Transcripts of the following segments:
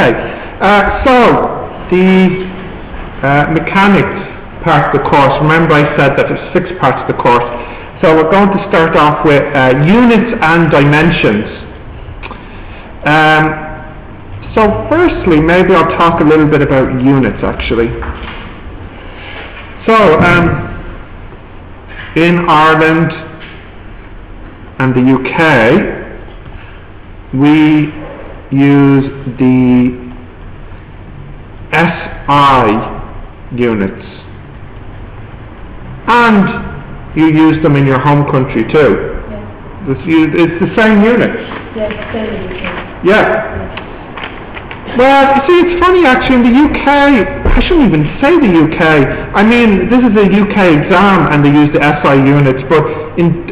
Okay, so the mechanics part of the course, remember I said that there's 6 parts of the course. So we're going to start off with units and dimensions. So firstly, maybe I'll talk a little bit about units actually. So in Ireland and the UK, we use the SI units, and you use them in your home country too. Yes. It's the same units. Yes, same. Yeah. Well, you see, it's funny actually, in the UK, I shouldn't even say the UK, I mean, this is a UK exam and they use the SI units, but in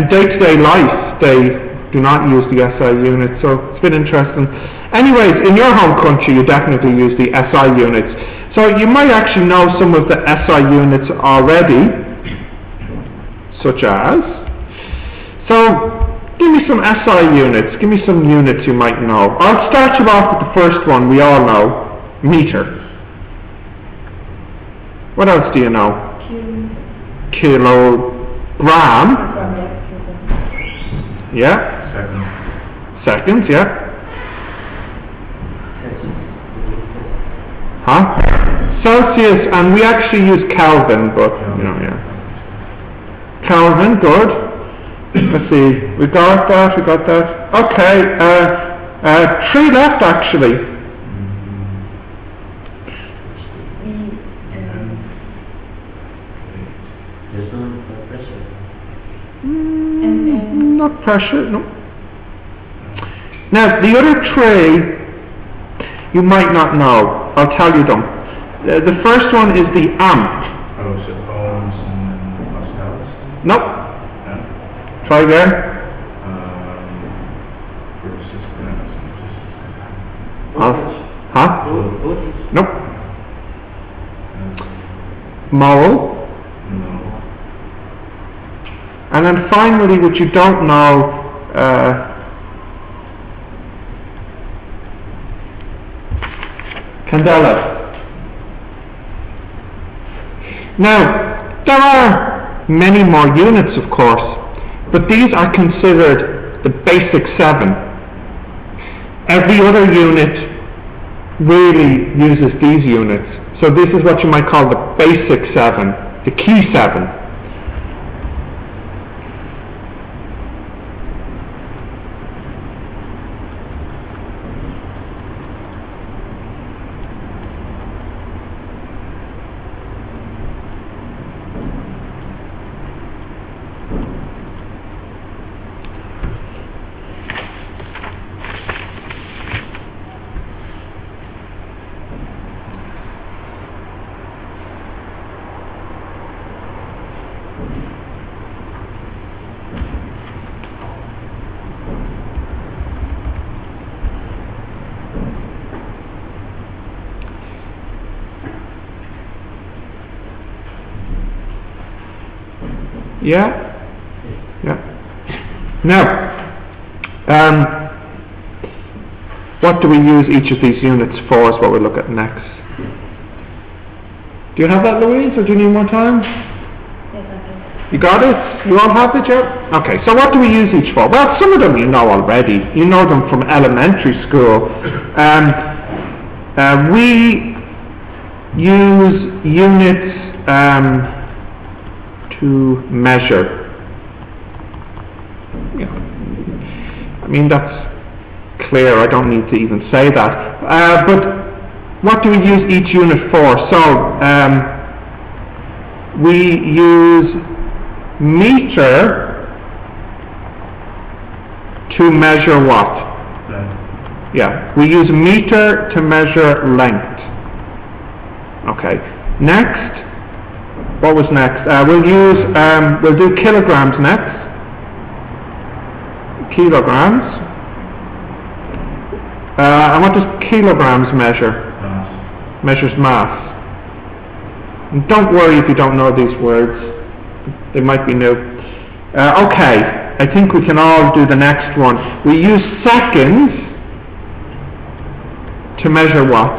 day-to-day life, they do not use the SI units, so it's a bit interesting. Anyways, in your home country, you definitely use the SI units. So you might actually know some of the SI units already, such as, so give me some SI units, give me some units you might know. I'll start you off with the first one we all know, meter. What else do you know? Kilogram. Yeah. Seconds, yeah. Huh? Celsius, and we actually use Kelvin, but, you know, yeah. Kelvin, good. Let's see, we got that. Okay, 3 left actually. Not pressure, no. Now, the other 3, you might not know. I'll tell you them. The first one is the amp. Oh, so ohms and pascals? Nope. No? Try again. Huh? Nope. Mole. No. And then finally, what you don't know, candela. Now, there are many more units, of course, but these are considered the basic 7. Every other unit really uses these units. So this is what you might call the basic 7, the key 7. Yeah? Yeah. Now, what do we use each of these units for is what we'll look at next. Do you have that, Louise, or do you need more time? Yes, You got it? You all have it, yeah? Okay, so what do we use each for? Well, some of them you know already. You know them from elementary school. We use units to measure. Yeah. I mean, that's clear, I don't need to even say that. But what do we use each unit for? So, we use meter to measure what? Length. Yeah, we use meter to measure length. Okay, next. What was next? We'll do kilograms next. Kilograms. And what does kilograms measure? Mass. Measures mass. And don't worry if you don't know these words. They might be new. Okay, I think we can all do the next one. We use seconds To measure what?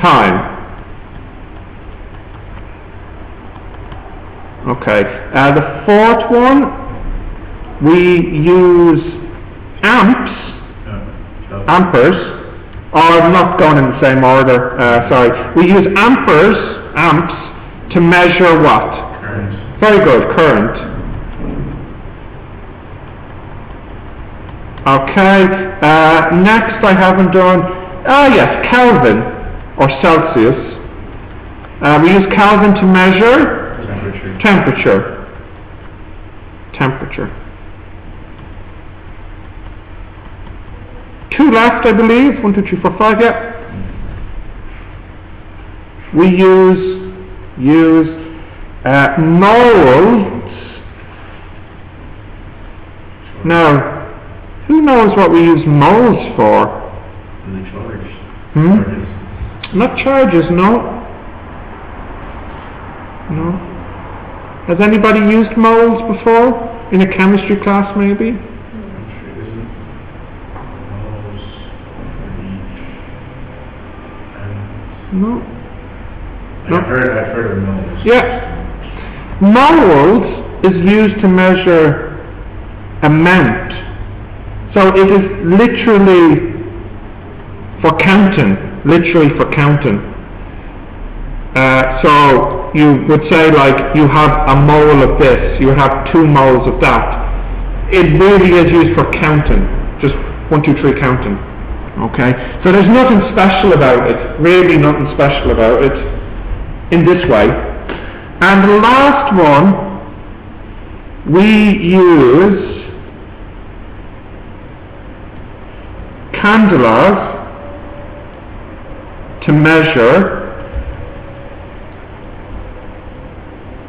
Time. Okay. The fourth one, we use amps, amperes, or I'm not going in the same order, sorry. We use amps, to measure what? Current. Very good, current. Okay, next I haven't done, yes, Kelvin, or Celsius. We use Kelvin to measure Temperature. temperature. Two left, I believe. 1, 2, 3, 4, 5, yeah. We use moles. Now, who knows what we use moles for? The charge. Hmm? Not charges, no. No. Has anybody used moles before? In a chemistry class, maybe? No. No. I've heard of moles. Yeah. Moles is used to measure amount. So it is literally for counting. Literally for counting. So you would say, like, you have a mole of this, you have 2 moles of that. It really is used for counting. Just 1, 2, 3 counting. Okay? So there's nothing special about it. Really nothing special about it. In this way. And the last one, we use candelas to measure.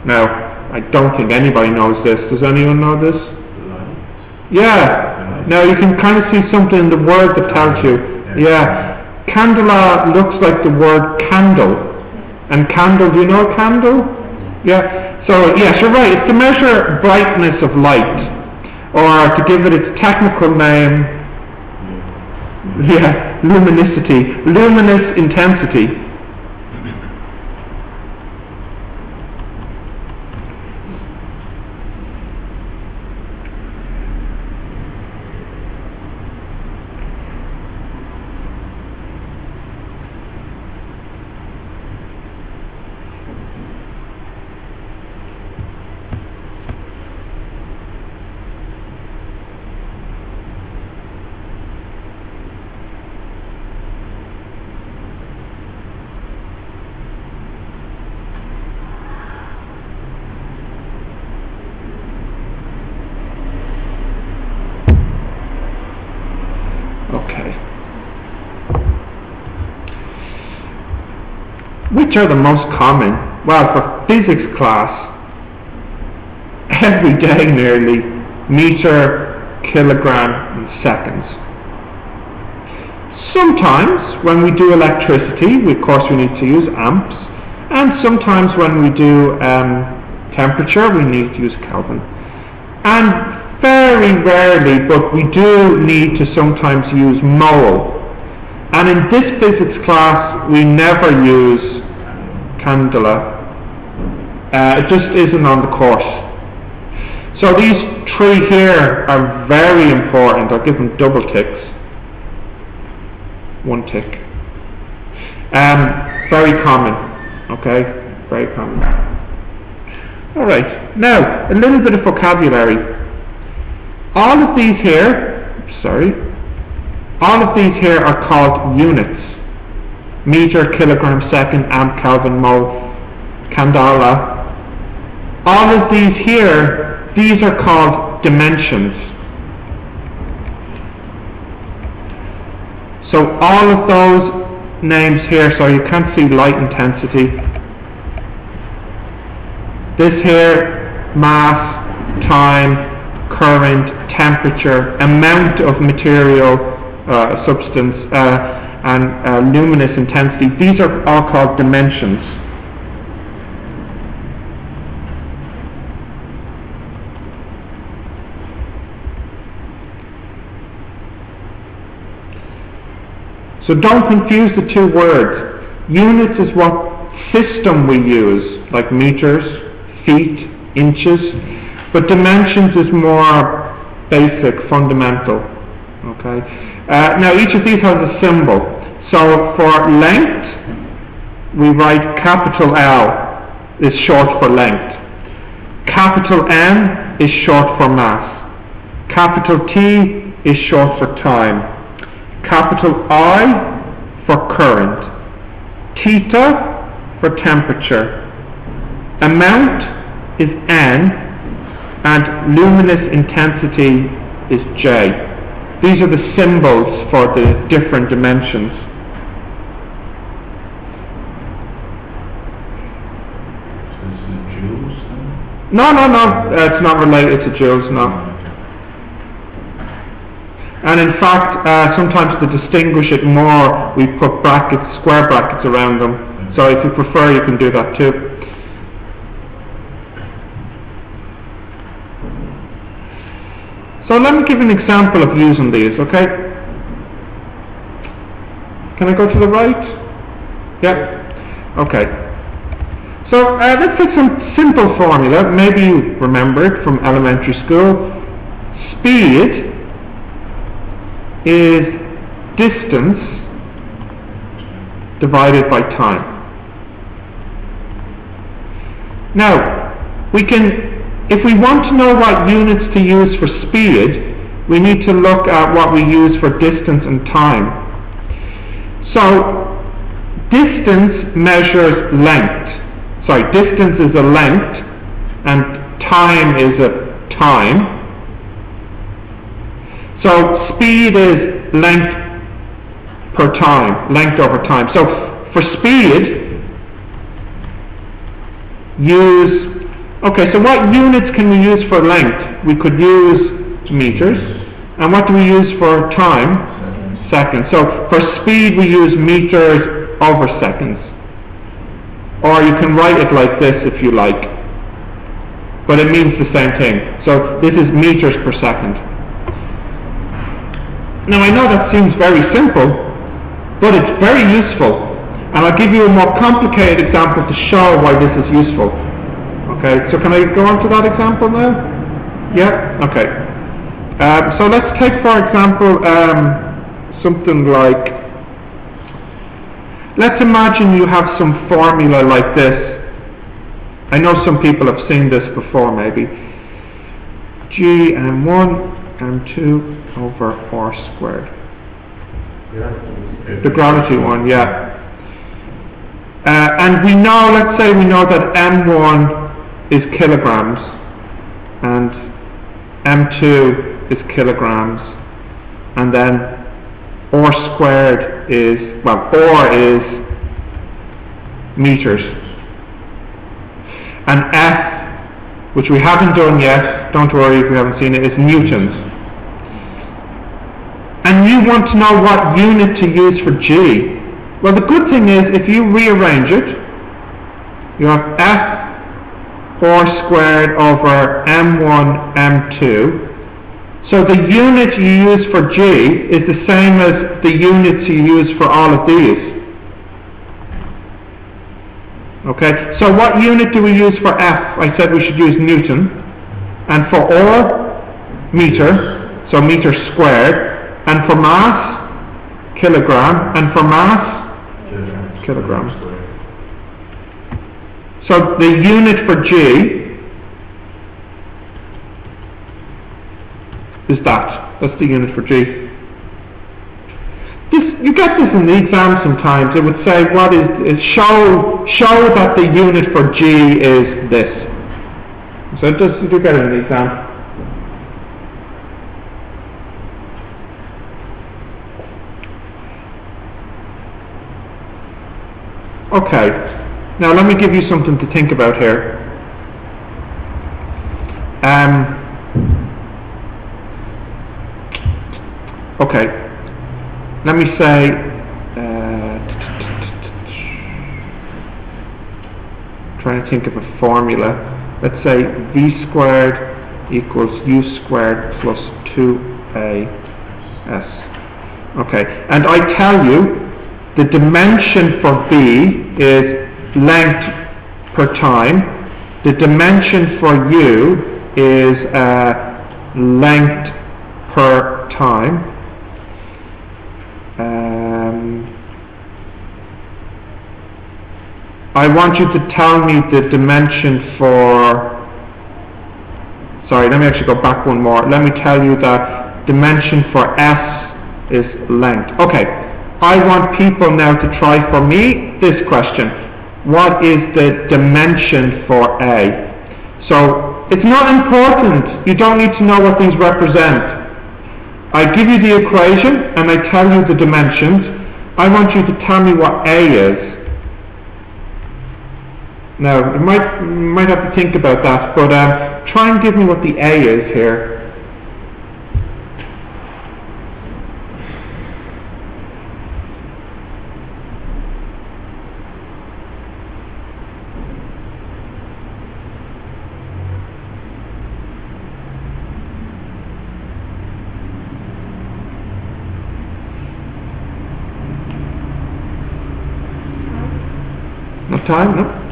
Now, I don't think anybody knows this. Does anyone know this? Light. Yeah. Now you can kind of see something in the word that tells you. Yeah. Candela looks like the word candle. And candle, do you know candle? Yeah. So, yes, you're right. It's to measure brightness of light. Or to give it its technical name, yeah, luminosity. Luminous intensity. Which are the most common? Well, for physics class, every day nearly, meter, kilogram, and seconds. Sometimes, when we do electricity, of course we need to use amps, and sometimes when we do temperature, we need to use Kelvin. And very rarely, but we do need to sometimes use mole. And in this physics class, we never use candela. It just isn't on the course. So these 3 here are very important. I'll give them double ticks. 1 tick. Very common. Okay? Very common. Alright. Now, a little bit of vocabulary. All of these here, all of these here are called units. Meter, kilogram, second, amp, Kelvin, mole, candela. All of these here, these are called dimensions. So all of those names here, so you can't see light intensity. This here, mass, time, current, temperature, amount of material, substance, and luminous intensity. These are all called dimensions. So don't confuse the two words. Units is what system we use, like meters, feet, inches, but dimensions is more basic, fundamental. Okay. Now each of these has a symbol. So for length, we write capital L is short for length. Capital M is short for mass. Capital T is short for time. Capital I for current. Theta for temperature. Amount is N, and luminous intensity is J. These are the symbols for the different dimensions. So this is joules then? No, it's not related to joules, no. And in fact, sometimes to distinguish it more, we put brackets, square brackets around them. So if you prefer, you can do that too. So let me give an example of using these, okay? Can I go to the right? Yeah? Okay. So let's take some simple formula. Maybe you remember it from elementary school. Speed is distance divided by time. Now, if we want to know what units to use for speed, we need to look at what we use for distance and time. So, distance measures length. Sorry, distance is a length, and time is a time. So speed is length per time, length over time. So for speed, so what units can we use for length? We could use meters. And what do we use for time? Seconds. So for speed we use meters over seconds. Or you can write it like this if you like. But it means the same thing. So this is meters per second. Now I know that seems very simple, but it's very useful. And I'll give you a more complicated example to show why this is useful. Okay, so can I go on to that example now? Yeah? Okay. So let's take, for example, something like, let's imagine you have some formula like this. I know some people have seen this before maybe. G m1 m2 over r squared. Yeah. The gravity one, yeah. And we know, let's say we know that m1 is kilograms and m2 is kilograms, and then r squared is, well, r is meters, and F, which we haven't done yet, don't worry if you haven't seen it, is newtons. And you want to know what unit to use for G. Well, the good thing is, if you rearrange it, you have F r squared over m1 m2. So the unit you use for G is the same as the units you use for all of these. Okay, so what unit do we use for F? I said we should use Newton. And for R, meter, so meter squared. And for mass, kilogram. And for mass, kilograms. So the unit for G is that. That's the unit for G. You get this in the exam sometimes. It would say show that the unit for G is this. So you do get it in the exam. Okay, now let me give you something to think about here. Okay, let me say, trying to think of a formula. Let's say v squared equals u squared plus 2as. Okay, and I tell you the dimension for B is length per time. The dimension for U is length per time. I want you to tell me the dimension for... Sorry, let me actually go back one more. Let me tell you that dimension for S is length. Okay, I want people now to try for me this question. What is the dimension for A? So, it's not important. You don't need to know what these represent. I give you the equation and I tell you the dimensions. I want you to tell me what A is. Now, you might have to think about that, but try and give me what the A is here. No time? No?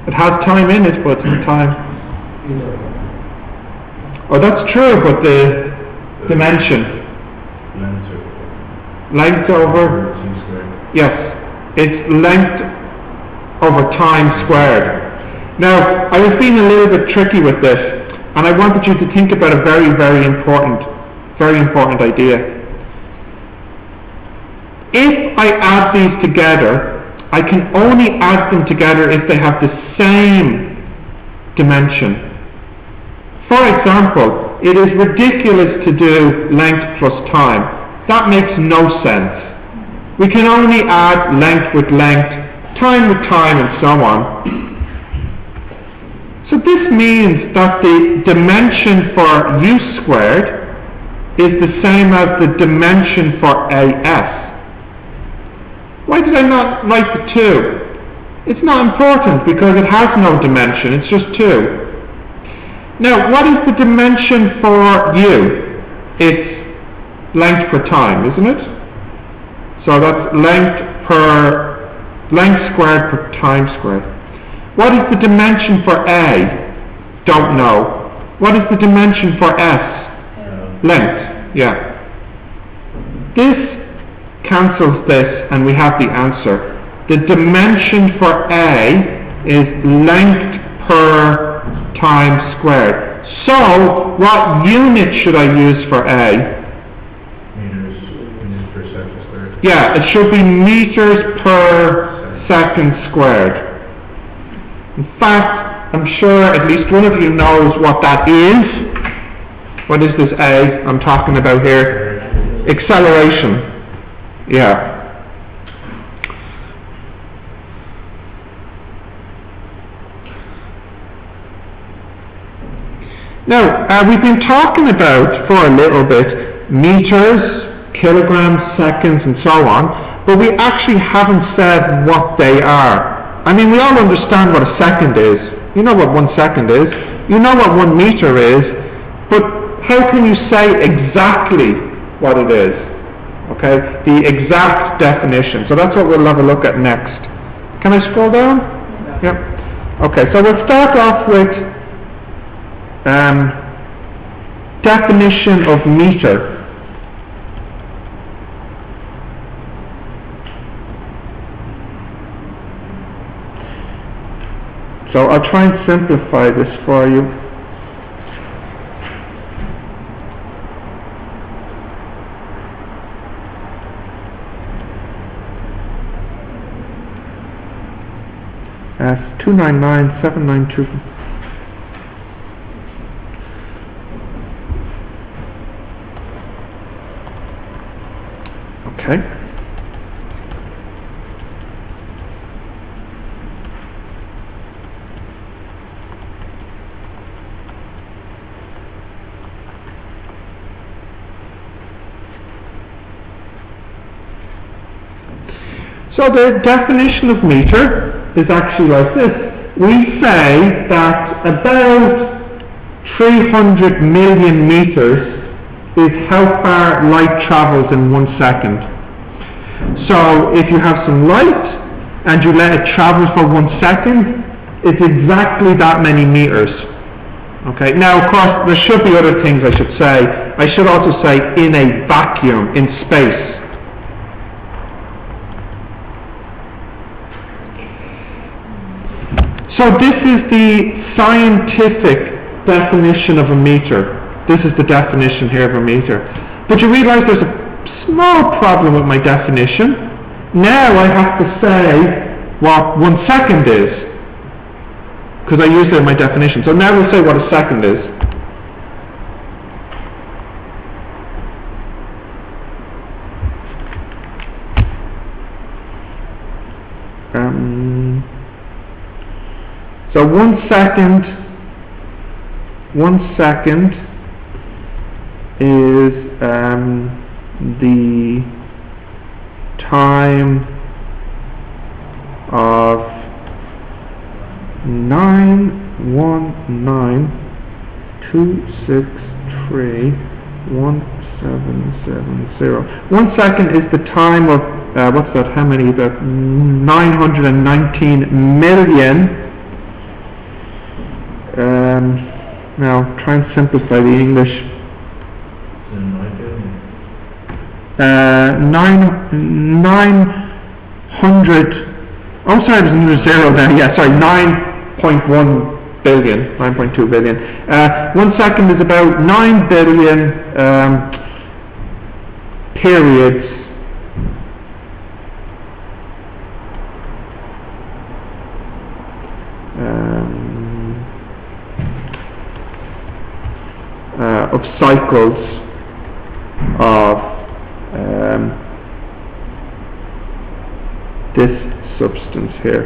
It has time in it, but it's not time. Oh, that's true, but the dimension. Length over... Yes, it's length over time squared. Now, I was being a little bit tricky with this, and I wanted you to think about a very, very important idea. If I add these together, I can only add them together if they have the same dimension. For example, it is ridiculous to do length plus time. That makes no sense. We can only add length with length, time with time, and so on. So this means that the dimension for U squared is the same as the dimension for AS. Why did I not write the 2? It's not important because it has no dimension, it's just 2. Now, what is the dimension for U? It's length per time, isn't it? So that's length squared per time squared. What is the dimension for A? Don't know. What is the dimension for S? Length, yeah. This cancels this and we have the answer. The dimension for A is length per time squared. So, what unit should I use for A? Meters per second squared. Yeah, it should be meters per second squared. In fact, I'm sure at least one of you knows what that is. What is this A I'm talking about here? Acceleration. Yeah. Now, we've been talking about for a little bit meters, kilograms, seconds, and so on, but we actually haven't said what they are. I mean, we all understand what a second is. You know what 1 second is. You know what 1 meter is, but how can you say exactly what it is? Okay, the exact definition. So that's what we'll have a look at next. Can I scroll down? Yeah. Okay, so we'll start off with definition of meter. So I'll try and simplify this for you. As 299792. Okay. So the definition of meter is actually like this. We say that about 300 million meters is how far light travels in 1 second. So if you have some light and you let it travel for 1 second, it's exactly that many meters. Okay, now of course there should be other things I should say. I should also say in a vacuum, in space. So this is the scientific definition of a meter. This is the definition here of a meter. But you realize there's a small problem with my definition. Now I have to say what 1 second is, because I used it in my definition. So now we'll say what a second is. So 1 second is the time of 919631770. 1 second is the time of what's that? How many? About 919 million. Now try and simplify the English. 900. Oh, sorry, there's another zero there. Yeah, sorry, 9.1 billion, 9.2 billion. 1 second is about 9 billion periods of cycles of this substance here.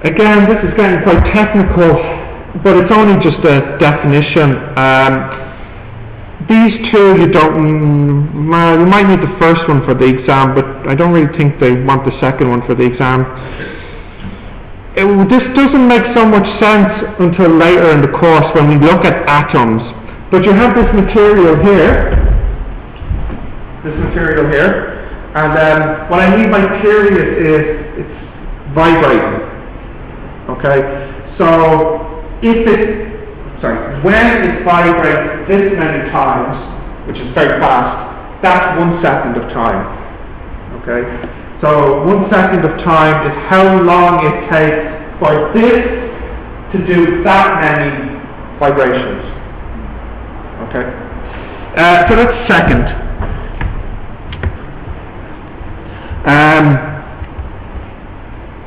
Again, this is getting quite technical, but it's only just a definition. These two you don't, well, you might need the first one for the exam, but I don't really think they want the second one for the exam. This doesn't make so much sense until later in the course when we look at atoms. But you have this material here, and what I mean by period is it's vibrating. Okay, so when it vibrates this many times, which is very fast, that's 1 second of time. Okay, so 1 second of time is how long it takes for this to do that many vibrations. Okay, so that's second.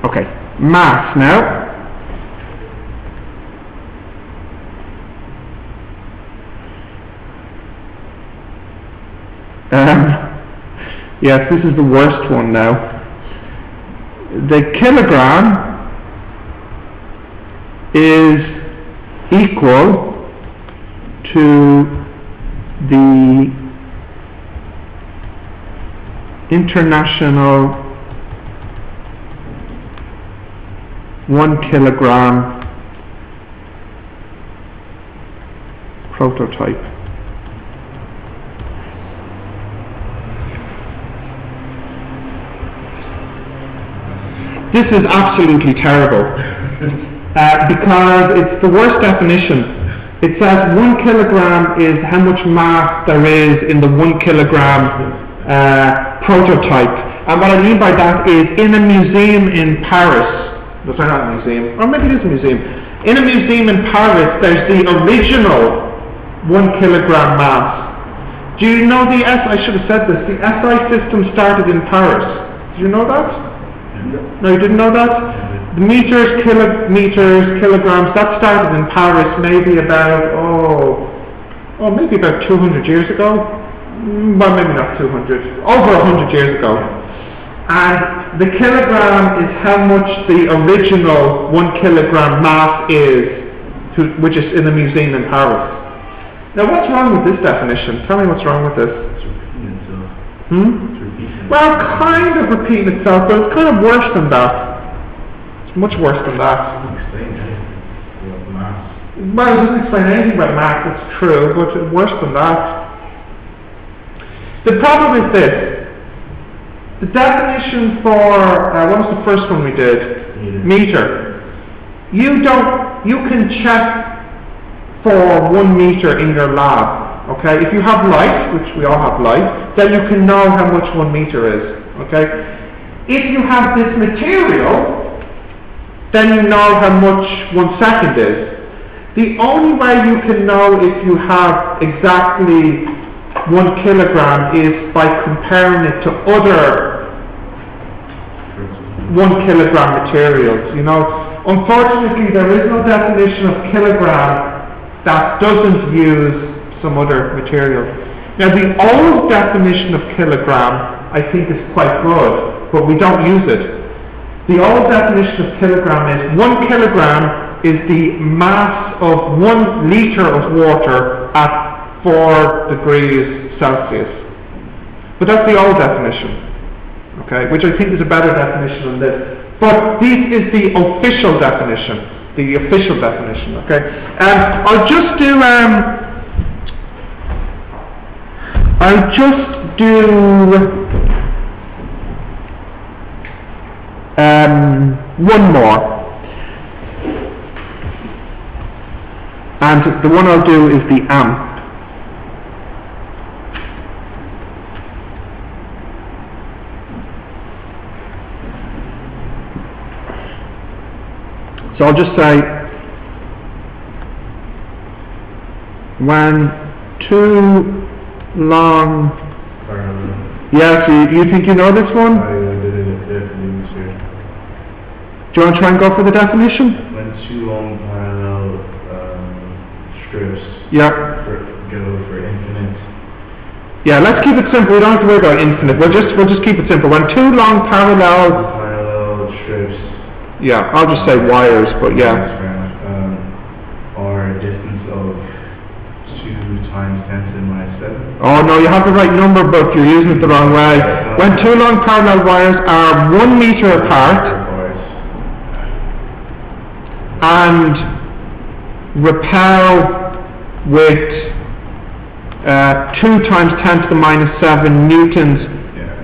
Okay, mass now. Yes, this is the worst one now. The kilogram is equal to the international 1 kilogram prototype. This is absolutely terrible because it's the worst definition. It says 1 kilogram is how much mass there is in the 1 kilogram prototype. And what I mean by that is in a museum in Paris, no, sorry, not a museum, or maybe it is a museum. In a museum in Paris, there's the original 1 kilogram mass. Do you know I should have said this, the SI system started in Paris. Did you know that? No, you didn't know that? The meters, kilograms, that started in Paris maybe about, maybe about 200 years ago. Well, maybe not 200, over 100 years ago. And the kilogram is how much the original 1 kilogram mass is, which is in the museum in Paris. Now, what's wrong with this definition? Tell me what's wrong with this. Well, kind of repeating itself, but it's kind of worse than that. It's much worse than that. mass. Well, it doesn't explain anything about mass, it's true, but worse than that. The problem is this. The definition for, what was the first one we did? Meter. You can check for 1 meter in your lab, okay? If you have light, which we all have light, then you can know how much 1 meter is, okay? If you have this material, then you know how much 1 second is. The only way you can know if you have exactly 1 kilogram is by comparing it to other 1 kilogram materials. You know, unfortunately, there is no definition of kilogram that doesn't use some other material. Now, the old definition of kilogram, I think, is quite good, but we don't use it. The old definition of kilogram is 1 kilogram is the mass of 1 liter of water at 4 degrees Celsius. But that's the old definition, okay, which I think is a better definition than this. But this is the official definition, okay. I'll just do one more. And the one I'll do is the amp. So I'll just say, when 2 long... Yes, you think you know this one? I did it definitely this year. Do you want to try and go for the definition? When 2 long parallel strips Yeah. go for infinite. Yeah, let's keep it simple. We don't have to worry about infinite. We'll just keep it simple. When 2 long Parallel strips. Yeah, I'll just say wires, but yeah. Or a distance of 2 times 10 to the minus 7. Oh no, you have the right number, but you're using it the wrong way. When 2 long parallel wires are 1 meter apart and repel with 2 times 10 to the minus 7 newtons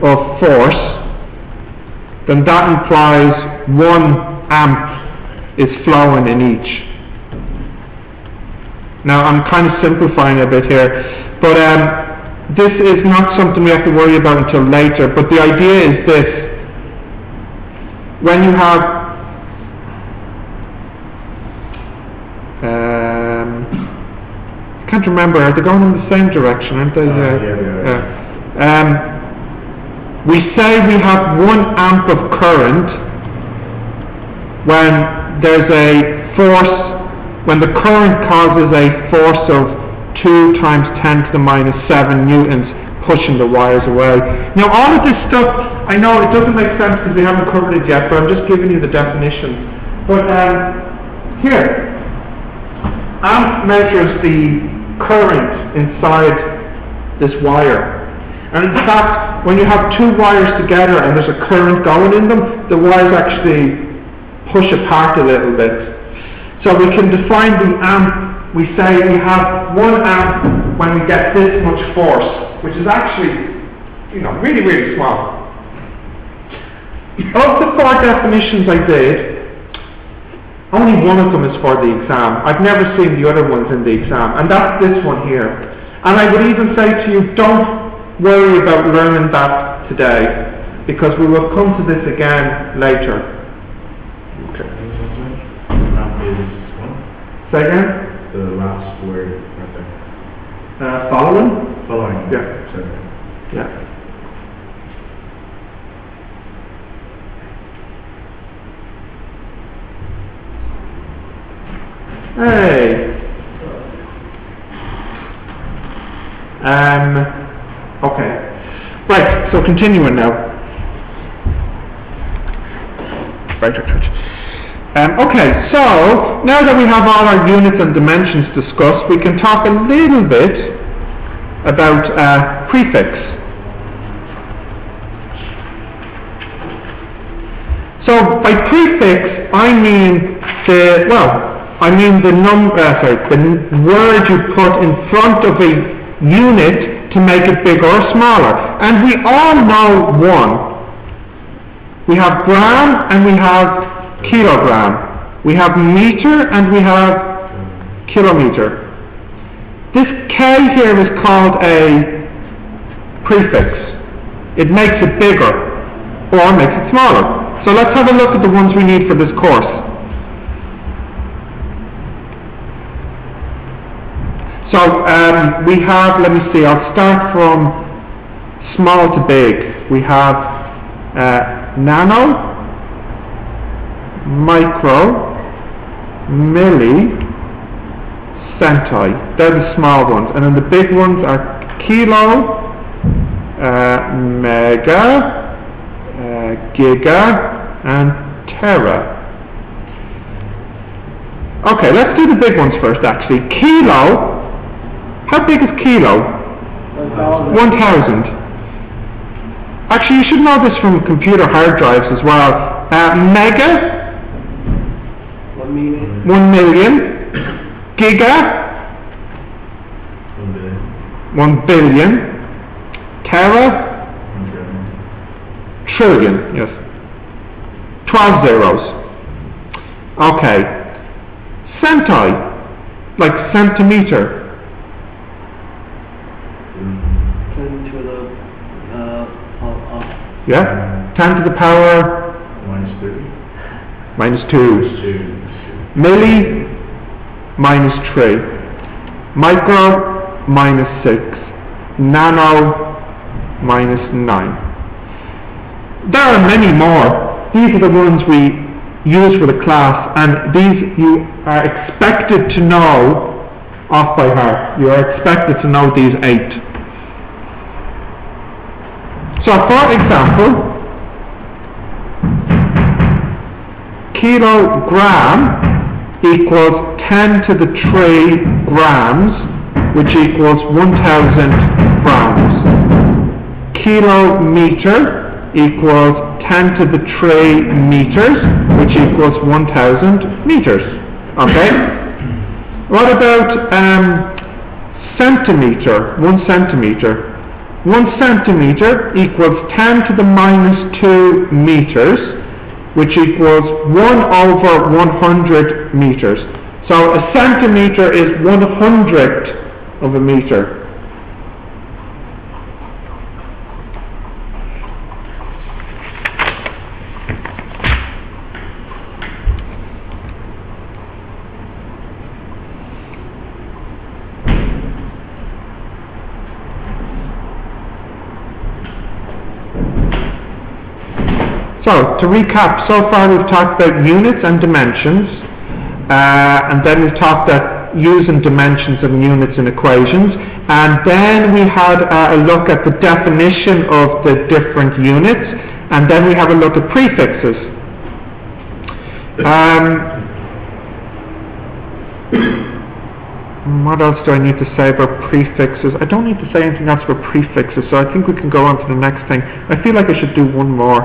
of force, then that implies 1 amp is flowing in each. Now I'm kind of simplifying a bit here, but this is not something we have to worry about until later. But the idea is this: when you have I can't remember, are they going in the same direction, aren't they? We say we have 1 amp of current when there's a force, when the current causes a force of 2 times 10 to the minus 7 newtons pushing the wires away. Now all of this stuff, I know it doesn't make sense because we haven't covered it yet, but I'm just giving you the definitions. But here, amp measures the current inside this wire. And in fact, when you have 2 wires together and there's a current going in them, the wires actually push apart a little bit. So we can define the amp. We say we have 1 amp when we get this much force, which is actually, really, really small. Of the 4 definitions I did, only one of them is for the exam. I've never seen the other ones in the exam, and that's this one here. And I would even say to you, don't worry about learning that today, because we will come to this again later. Okay. Say again? The last word right there. Following? Following. Yeah. Sorry. Yeah. Hey. Okay. Right, so continuing now. Right. Okay, so now that we have all our units and dimensions discussed, we can talk a little bit about prefix. So by prefix, I mean I mean the the word you put in front of a unit to make it bigger or smaller. And we all know one. We have gram and we have kilogram. We have meter and we have kilometer. This K here is called a prefix. It makes it bigger or makes it smaller. So let's have a look at the ones we need for this course. So we have, let me see, I'll start from small to big. We have nano, micro, milli, centi. They're the small ones. And then the big ones are kilo, mega, giga, and tera. Okay, let's do the big ones first actually. Kilo, how big is kilo? 1,000. Actually, you should know this from computer hard drives as well. Mega, 1 million. Giga, 1 billion. Tera, trillion, yes. 12 zeros. Okay. Centi, like centimeter. 10 to the Yeah? 10 to the power minus 2. -2. Milli, -3. Micro, -6. Nano, -9. There are many more. These are the ones we use for the class, and these you are expected to know off by heart. You are expected to know these 8. So for example, kilogram equals 10 to the 3 grams, which equals 1,000 grams. Kilometer equals 10 to the 3 meters, which equals 1,000 meters. Okay? What about centimeter? 1 centimeter. 1 centimeter equals 10 to the -2 meters, which equals 1 over 100 meters. So a centimeter is 1/100 of a meter. So, to recap, so far we've talked about units and dimensions, and then we've talked about using dimensions and units in equations, and then we had a look at the definition of the different units, and then we have a look at prefixes. What else do I need to say about prefixes? I don't need to say anything else about prefixes, so I think we can go on to the next thing. I feel like I should do one more.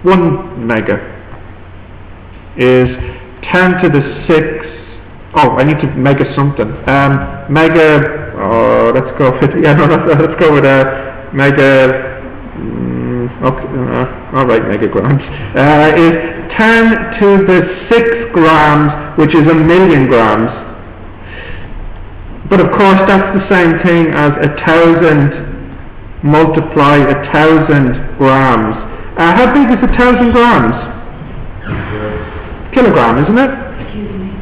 1 mega is 10 to the 6. Oh, I need to mega something. Mega. Oh, let's go with let's go with mega. Okay, all right, megagrams. Is 10 to the 6 grams, which is 1,000,000 grams. But of course, that's the same thing as 1,000 multiply 1,000 grams. How big is 1,000 grams? Kilogram, isn't it?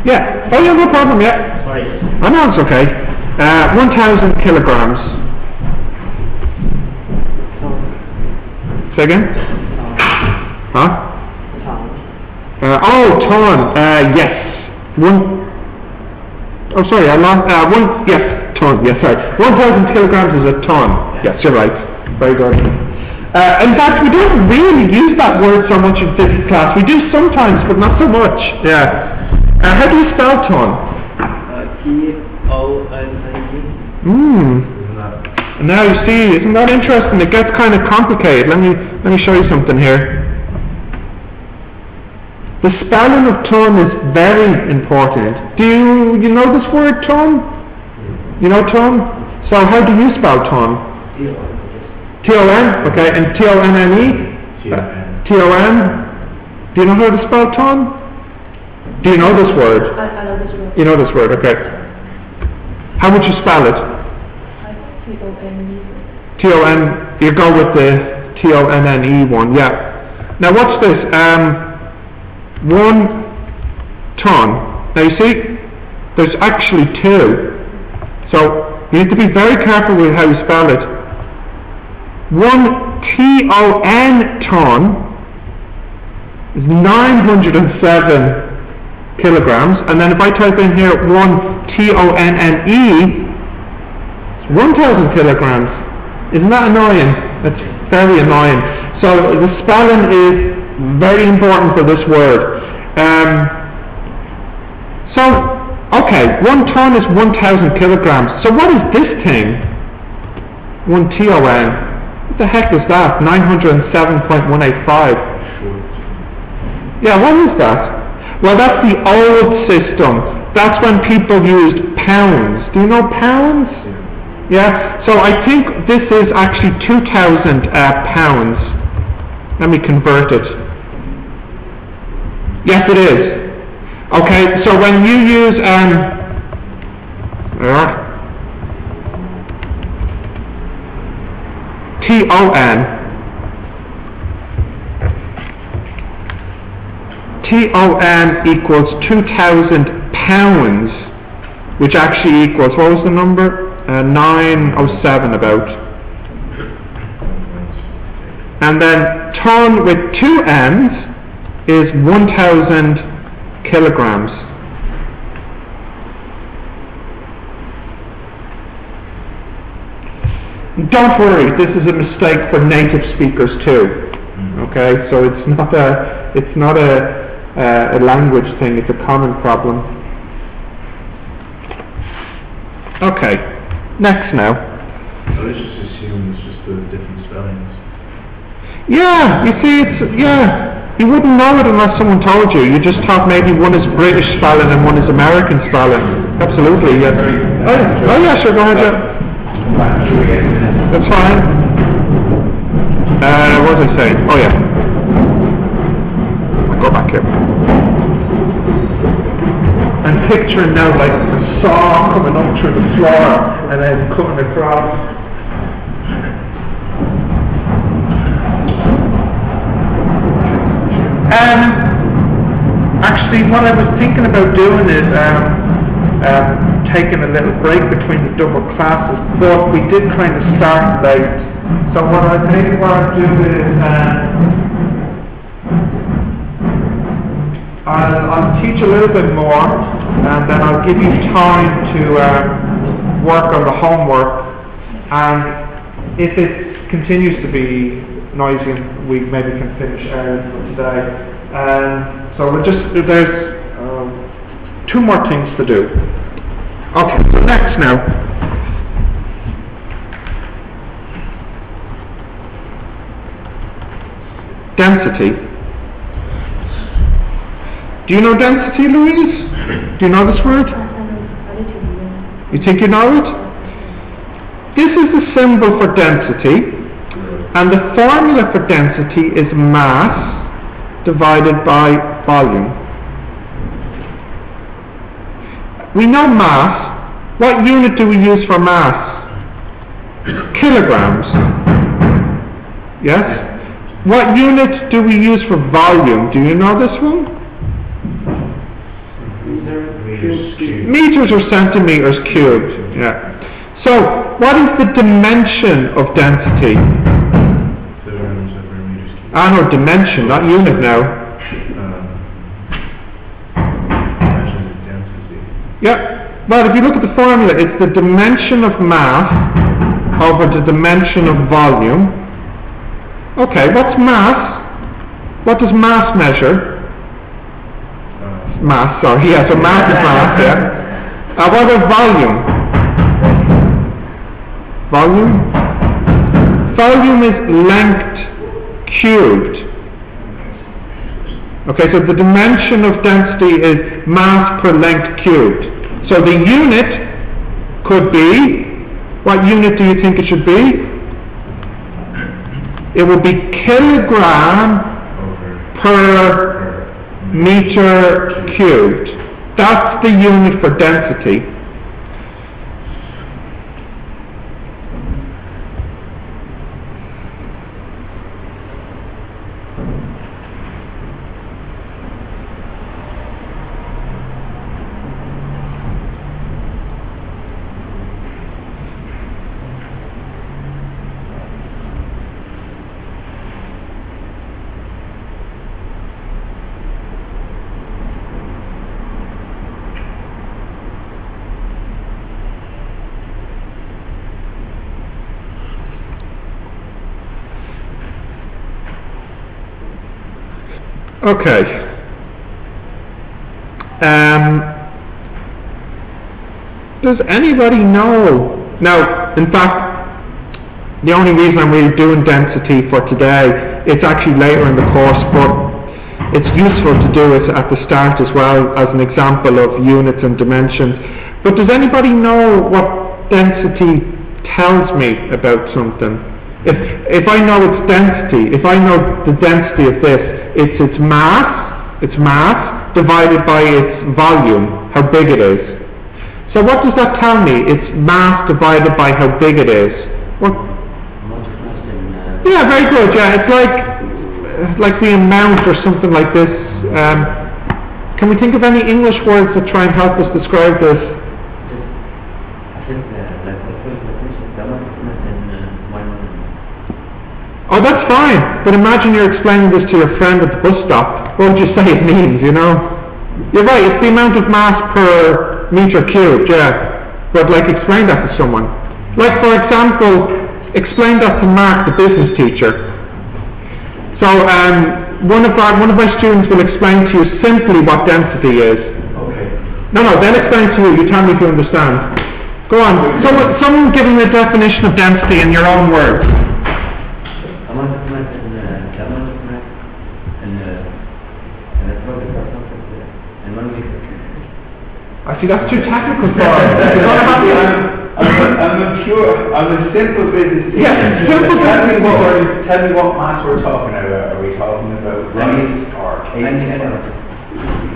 Yeah. Oh yeah, no problem. Yeah. Sorry. I know it's okay. 1,000 kilograms. Say again? Huh? Ton. Yes. Sorry, I lost. Yes, ton. Yes, sorry. 1,000 kilograms is a ton. Yes, you're right. Very good. In fact, we don't really use that word so much in physics class. We do sometimes, but not so much. Yeah. How do you spell ton? T-O-N-N-E. Now you see, isn't that interesting? It gets kind of complicated. Let me show you something here. The spelling of ton is very important. Do you know this word ton? You know ton? So how do you spell ton? T-O-N, okay, and T-O-N-N-E? T-O-N? Do you know how to spell ton? Do you know this word? I know this word. You know this word, okay. How would you spell it? T-O-N-E. T-O-N, you go with the T-O-N-N-E one, yeah. Now watch this, 1 ton. Now you see, there's actually 2. So you need to be very careful with how you spell it. 1 T-O-N ton is 907 kilograms, and then if I type in here 1 T-O-N-N-E, it's 1,000 kilograms. Isn't that annoying? That's very annoying. So the spelling is very important for this word. Okay, 1 ton is 1,000 kilograms. So what is this thing? 1 T-O-N. What the heck is that? 907.185. Yeah, what is that? Well, that's the old system. That's when people used pounds. Do you know pounds? Yeah, so I think this is actually 2,000 pounds. Let me convert it. Yes, it is. Okay, so when you use T-O-N, T-O-N equals 2,000 pounds, which actually equals, what was the number? 907 about. And then ton with 2 N's is 1,000 kilograms. Don't worry, this is a mistake for native speakers too. Okay, so it's not a language thing, it's a common problem. Okay, next now. So let's just assume it's just the different spellings. Yeah, you see, you wouldn't know it unless someone told you. You just thought maybe one is British spelling and one is American spelling. Absolutely, yes. Oh yeah, sure, go ahead, yeah. That's fine. What was I saying? Oh yeah. I'll go back here. I'm picturing now like a saw coming up through the floor and then cutting across. Actually, what I was thinking about doing is taking a little break between the double classes, but we did kind of start late. So what I'll do is I'll teach a little bit more, and then I'll give you time to work on the homework, and if it continues to be noisy, we maybe can finish early for today. So there's 2 more things to do. Okay, so next now. Density. Do you know density, Louise? Do you know this word? You think you know it? This is the symbol for density, and the formula for density is mass divided by volume. We know mass. What unit do we use for mass? Kilograms. Yes? What unit do we use for volume? Do you know this one? Meters or centimeters cubed. Yeah. So, what is the dimension of density? No, dimension, not unit now. Yeah. Well, if you look at the formula, it's the dimension of mass over the dimension of volume. Okay, what's mass? What does mass measure? Mass, sorry, yeah, so mass is mass, yeah. What about volume? Volume? Volume is length cubed. Okay, so the dimension of density is mass per length cubed. So the unit could be, what unit do you think it should be? It would be kilogram per meter cubed. That's the unit for density. Okay. Does anybody know? Now, in fact, the only reason I'm really doing density for today, it's actually later in the course, but it's useful to do it at the start as well as an example of units and dimensions. But does anybody know what density tells me about something? If I know its density, if I know the density of this, it's its mass divided by its volume, how big it is. So what does that tell me? It's mass divided by how big it is. What? Yeah, very good. Yeah, it's like the amount or something like this. Can we think of any English words that try and help us describe this? Oh, that's fine. But imagine you're explaining this to your friend at the bus stop. What would you say it means, you know? You're right, it's the amount of mass per meter cubed, yeah. But like, explain that to someone. Like, for example, explain that to Mark, the business teacher. So, one of my students will explain to you simply what density is. Okay. No, they'll explain to you. You tell me if you understand. Go on. Someone give me a definition of density in your own words. I see, that's too technical for us. I'm a simple business teacher. Yeah, simple tell me what mass we're talking about. Are we talking about rice or cake?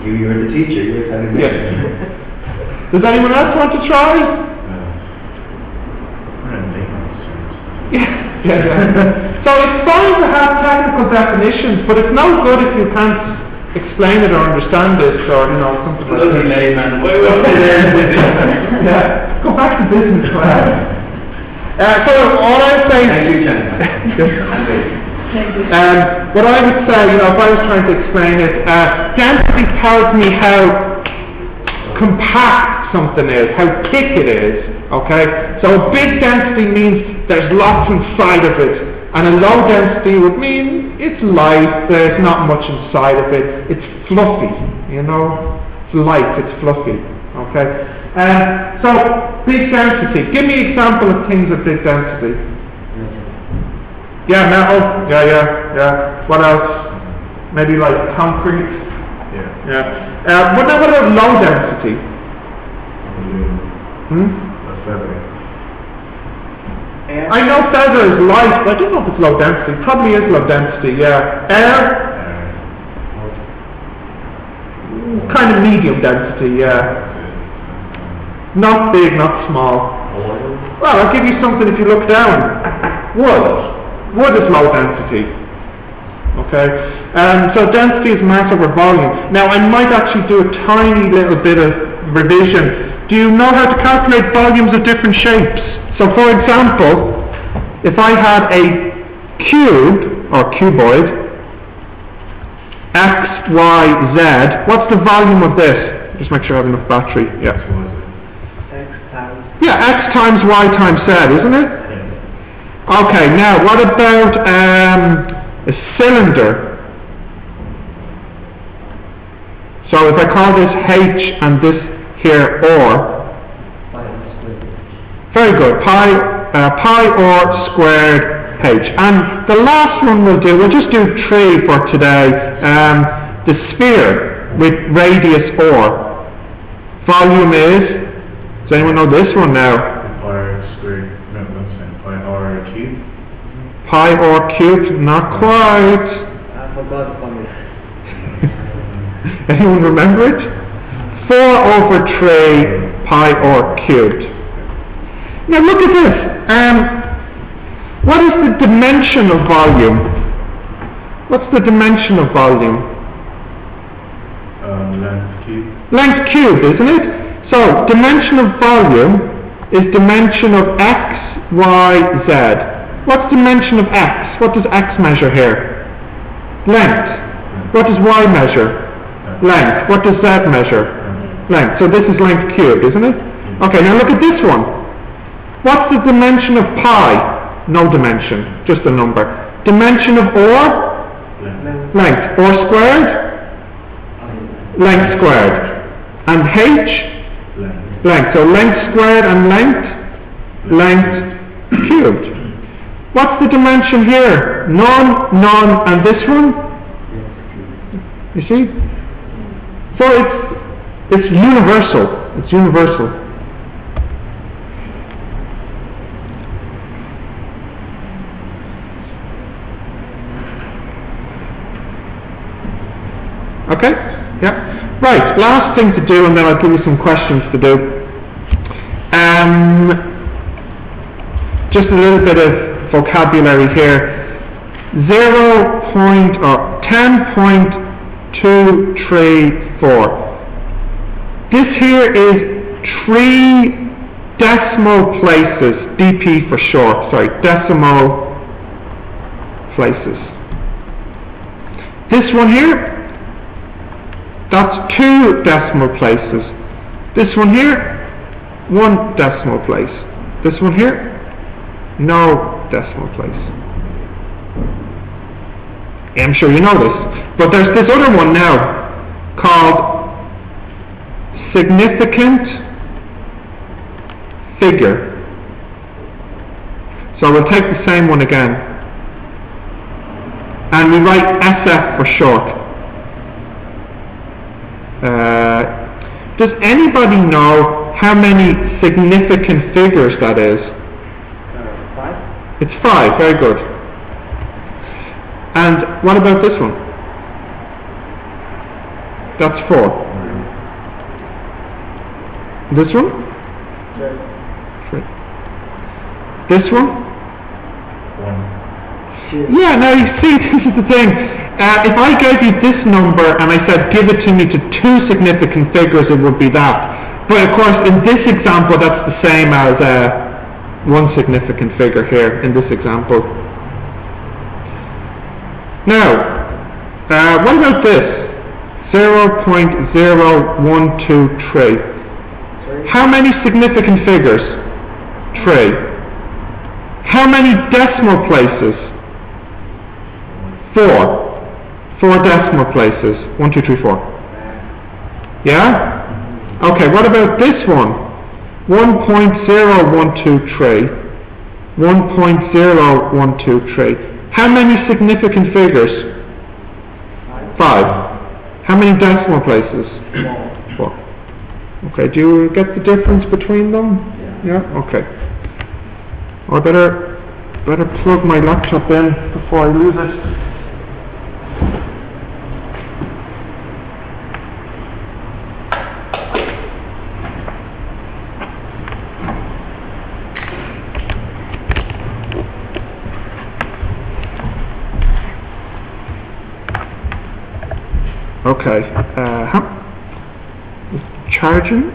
You're the teacher, you're telling me. Yeah. Does anyone else want to try? Yeah. So it's fine to have technical definitions, but it's no good if you can't explain it or understand it, or something like that. Layman. Yeah. Go back to business class. So all I would say. Thank you, gentlemen. What I would say, if I was trying to explain it, density tells me how compact something is, how thick it is. Okay. So a big density means there's lots inside of it. And a low density would mean it's light, there's not much inside of it, it's fluffy, it's light, it's fluffy, okay? So, big density, give me an example of things of big density. Yeah, metal, yeah. What else? Maybe like concrete? Yeah. What about low density? I know feather is light, but I don't know if it's low density. Probably is low density, yeah. Air? Kind of medium density, yeah. Not big, not small. Well, I'll give you something if you look down. Wood is low density. Okay? So density is mass over volume. Now, I might actually do a tiny little bit of revision. Do you know how to calculate volumes of different shapes? So for example, if I had a cube, or cuboid, x, y, z, what's the volume of this? Just make sure I have enough battery. Yeah. X times y times z, isn't it? Okay, now what about a cylinder? So if I call this h and this here or, very good, pi or squared h. And the last one we'll just do 3 for today. the sphere with radius r. Volume is, does anyone know this one now? Pi squared, no, that's fine, pi r cubed. Pi r cubed, not quite. I forgot about it. Anyone remember it? 4/3 pi r cubed. Now look at this. What is the dimension of volume? What's the dimension of volume? Length cubed. Length cubed, isn't it? So, dimension of volume is dimension of x, y, z. What's dimension of x? What does x measure here? Length. What does y measure? Length. What does z measure? Length. So this is length cubed, isn't it? Okay, now look at this one. What's the dimension of pi? No dimension, just a number. Dimension of r? Length. R squared? Length squared. And h? Length. So length squared and length cubed. What's the dimension here? None, and this one? You see? So it's universal. It's universal. Okay? Yeah. Right, last thing to do, and then I'll give you some questions to do. Just a little bit of vocabulary here. 10.234. This here is 3 decimal places, DP for short, sorry, decimal places. This one here, that's 2 decimal places. This one here, 1 decimal place. This one here, no decimal place. I'm sure you know this. But there's this other one now called significant figure. So we'll take the same one again. And we write SF for short. Does anybody know how many significant figures that is? 5? It's 5, very good. And what about this one? That's 4. This one? 3. This one? 1. Yeah, now you see, this is the thing. If I gave you this number and I said give it to me to 2 significant figures, it would be that. But of course, in this example, that's the same as 1 significant figure here in this example. Now, what about this? 0.0123. How many significant figures? 3. How many decimal places? 4. 4 decimal places. 1, 2, 3, 4. Yeah? Okay, what about this one? 1.0123. 1.0123. How many significant figures? 5. How many decimal places? 4. Okay, do you get the difference between them? Yeah? Okay. I better plug my laptop in before I lose it. Okay, charging.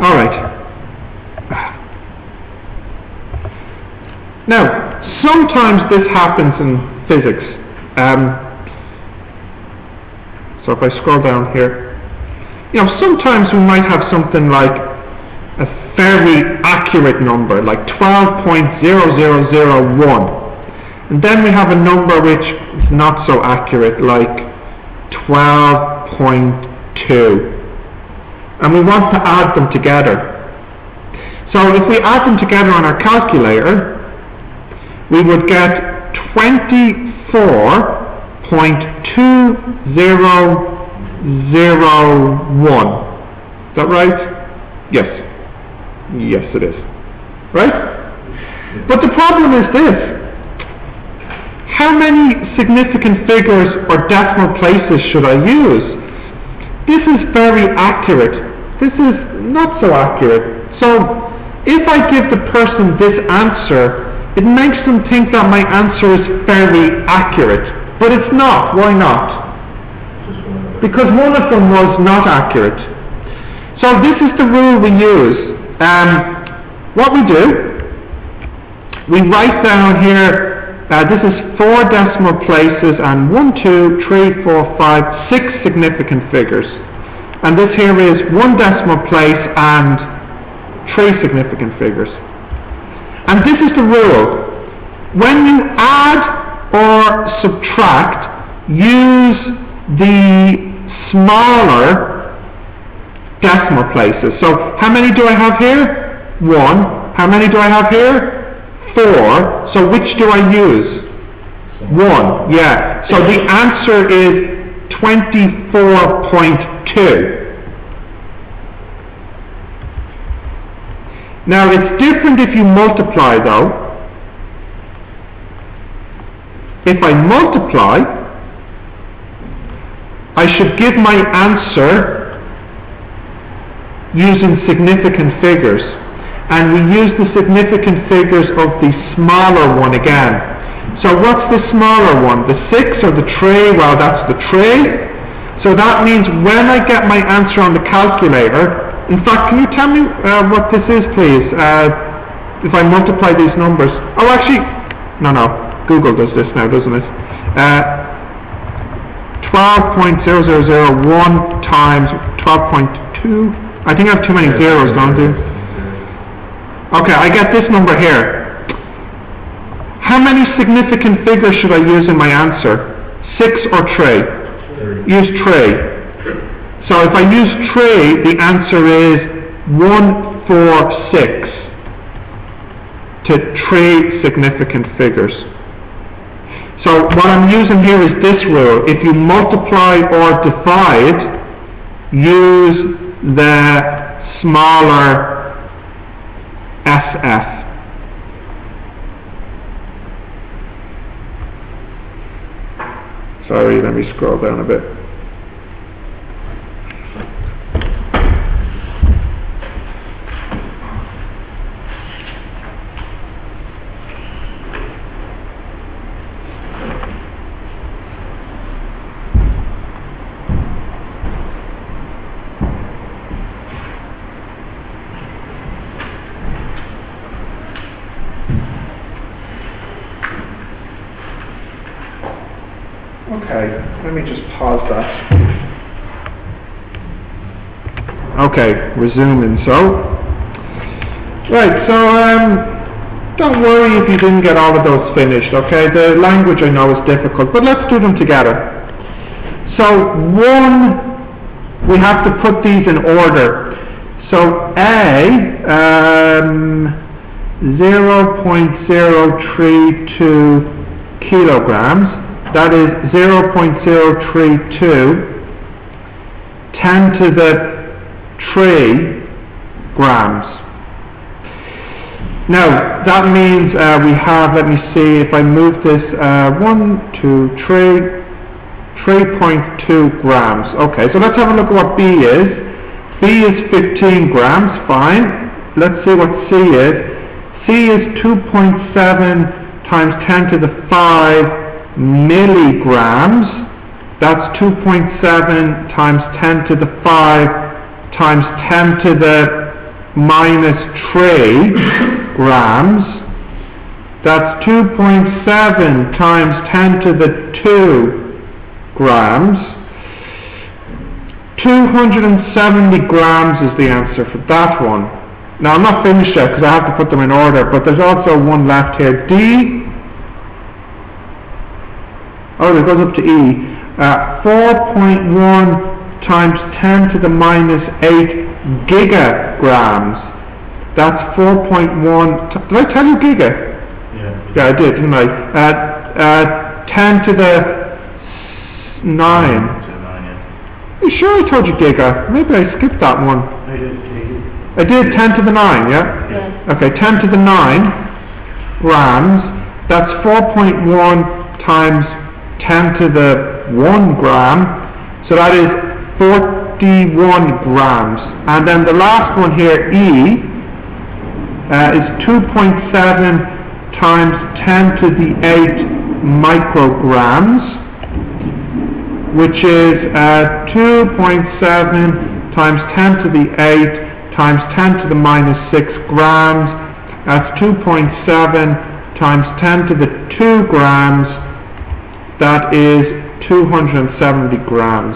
All right. Now, sometimes this happens in physics. So if I scroll down here, sometimes we might have something like a fairly accurate number, like 12.0001. And then we have a number which is not so accurate, like 12.2. And we want to add them together. So if we add them together on our calculator, we would get 24.2001. Is that right? Yes. Yes, it is. Right? But the problem is this. How many significant figures or decimal places should I use? This is very accurate. This is not so accurate. So, if I give the person this answer, it makes them think that my answer is fairly accurate. But it's not. Why not? Because one of them was not accurate. So this is the rule we use. What we do, we write down here, this is 4 decimal places and 1, 2, 3, 4, 5, 6 significant figures. And this here is 1 decimal place and 3 significant figures. And this is the rule. When you add or subtract, use the smaller decimal places. So how many do I have here? 1. How many do I have here? 4. So which do I use? 1. Yeah. So the answer is 24.2. Now it's different if you multiply though. If I multiply, I should give my answer using significant figures. And we use the significant figures of the smaller one again. So what's the smaller one? The 6 or the 3? Well, that's the 3. So that means when I get my answer on the calculator, in fact, can you tell me what this is, please? If I multiply these numbers. Oh, actually, no. Google does this now, doesn't it? 12.0001 times 12.2. I think I have too many zeros, don't I? Okay, I get this number here. How many significant figures should I use in my answer? 6 or 3? 3. Use 3. So if I use 3, the answer is 146 to 3 significant figures. So what I'm using here is this rule. If you multiply or divide, use the smaller SF. Sorry, let me scroll down a bit. Okay, let me just pause that. Okay, resuming. Right, don't worry if you didn't get all of those finished, okay? The language I know is difficult, but let's do them together. So, 1, we have to put these in order. So, A, 0.032 kilograms. That is 0.032 10 to the 3 grams. Now, that means we have, let me see, if I move this, 3.2 grams. Okay, so let's have a look at what B is. B is 15 grams, fine. Let's see what C is. C is 2.7 times 10 to the 5 milligrams. That's 2.7 times 10 to the 5 times 10 to the minus 3 grams. That's 2.7 times 10 to the 2 grams. 270 grams is the answer for that one. Now I'm not finished yet because I have to put them in order, but there's also one left here. D. Oh, it goes up to E. 4.1 times 10 to the minus 8 gigagrams. That's 4.1. Did I tell you giga? Yeah. Yeah, I did, didn't I? 10 to the 9. To 9, yeah. You sure I told you giga? Maybe I skipped that one. I didn't take it. I did 10 to the 9, yeah? Yes. Okay, 10 to the 9 grams. That's 4.1 times 10 to the 1 gram. So that is 41 grams. And then the last one here, E, is 2.7 times 10 to the 8 micrograms, which is 2.7 times 10 to the 8 times 10 to the minus 6 grams. That's 2.7 times 10 to the 2 grams. That is 270 grams.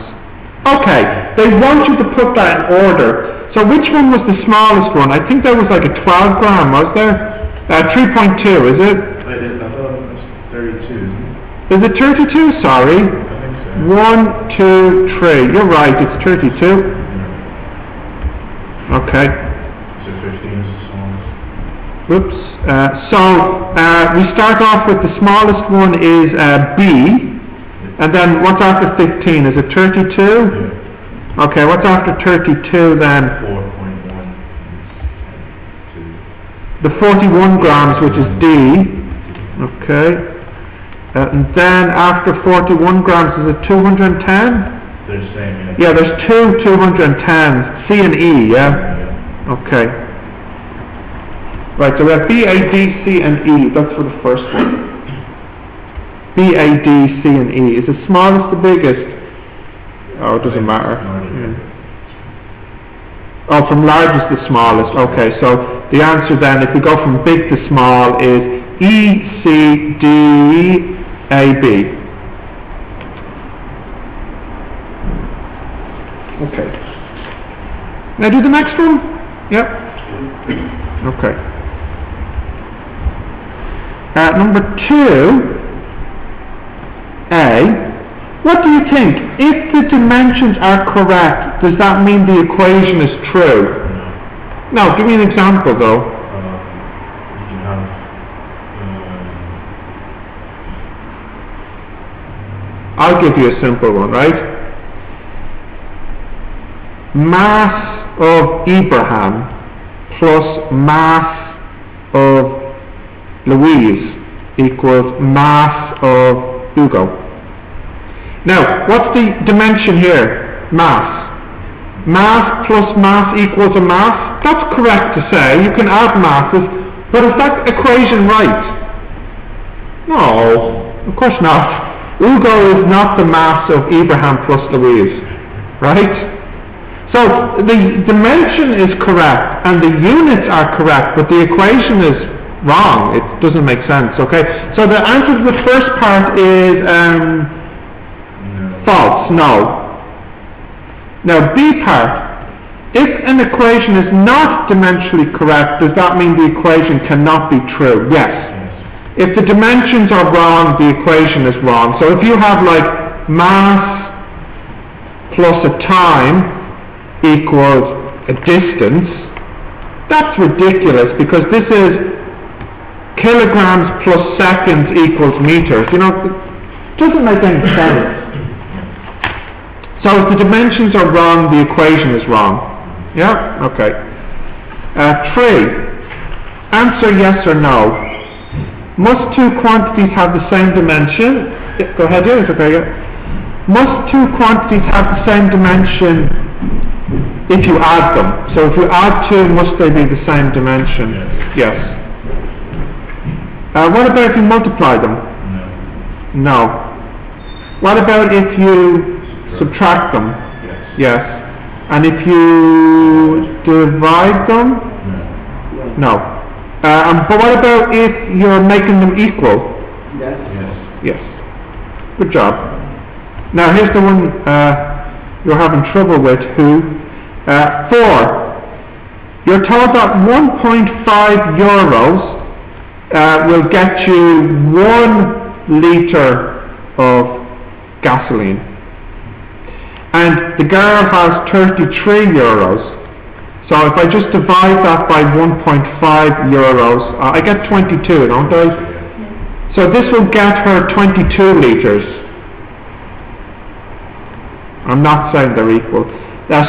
Okay, they want you to put that in order. So which one was the smallest one? I think there was like a 12 gram, was there? 3.2, is it? I thought it was 32. Is it 32? Sorry. I think so. 1, 2, 3. You're right, it's 32. Yeah. Okay. So 15 is the smallest. Oops. We start off with the smallest one is B. And then what's after 15? Is it 32? Yeah. Okay, what's after 32 then? 4.1 The 41 grams, which is D. Okay. And then after 41 grams, is it 210? They're the same, yeah. Yeah, there's two 210s, C and E, yeah? Yeah. Okay. Right, so we have B, A, D, C, and E. That's for the first one. B, A, D, C, and E. Is the smallest the biggest? Oh, it doesn't matter. Yeah. Oh, from largest to smallest. Okay, so the answer then, if we go from big to small, is E, C, D, A, B. Okay. Now do the next one? Yep. Okay. Number 2A. What do you think? If the dimensions are correct, does that mean the equation is true? No. No, give me an example though. You can have, I'll give you a simple one, right? Mass of Abraham plus mass of Louise equals mass of Hugo. Now, what's the dimension here? Mass. Mass plus mass equals a mass? That's correct to say. You can add masses, but is that equation right? No, of course not. Hugo is not the mass of Abraham plus Louise, right? So the dimension is correct and the units are correct, but the equation is wrong. It doesn't make sense, okay? So the answer to the first part is false, no. Now B part, if an equation is not dimensionally correct, does that mean the equation cannot be true? Yes. If the dimensions are wrong, the equation is wrong. So if you have like mass plus a time equals a distance, that's ridiculous because this is kilograms plus seconds equals meters. You know, it doesn't make any sense. So if the dimensions are wrong, the equation is wrong. Yeah? Okay. 3. Answer yes or no. Must two quantities have the same dimension? Yeah, go ahead, yeah, it's okay, yeah. Must two quantities have the same dimension if you add them? So if you add 2, must they be the same dimension? Yes. Yes. What about if you multiply them? No. No. What about if you subtract them? Yes. Yes. And if you divide them? No. No. But what about if you're making them equal? Yes. Yes. Yes. Good job. Now here's the one you're having trouble with, who? 4. You're told that 1.5 euros will get you 1 litre of gasoline. And the girl has 33 euros. So if I just divide that by 1.5 euros, I get 22, don't I? So this will get her 22 litres. I'm not saying they're equal.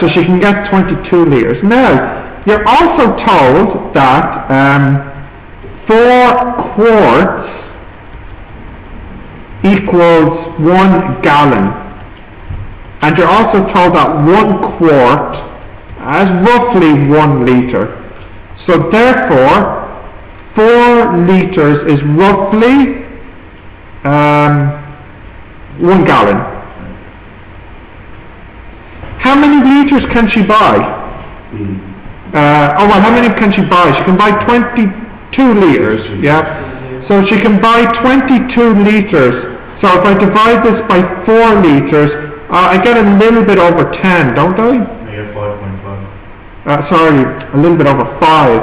So she can get 22 litres. Now, you're also told that 4 quarts equals 1 gallon. And you're also told that 1 quart is roughly 1 litre. So therefore, 4 litres is roughly 1 gallon. How many litres can she buy? How many can she buy? She can buy 22 litres, yeah? So she can buy 22 litres. So if I divide this by 4 litres, I get a little bit over 10, don't I? Yeah, 5.5. Sorry, a little bit over 5.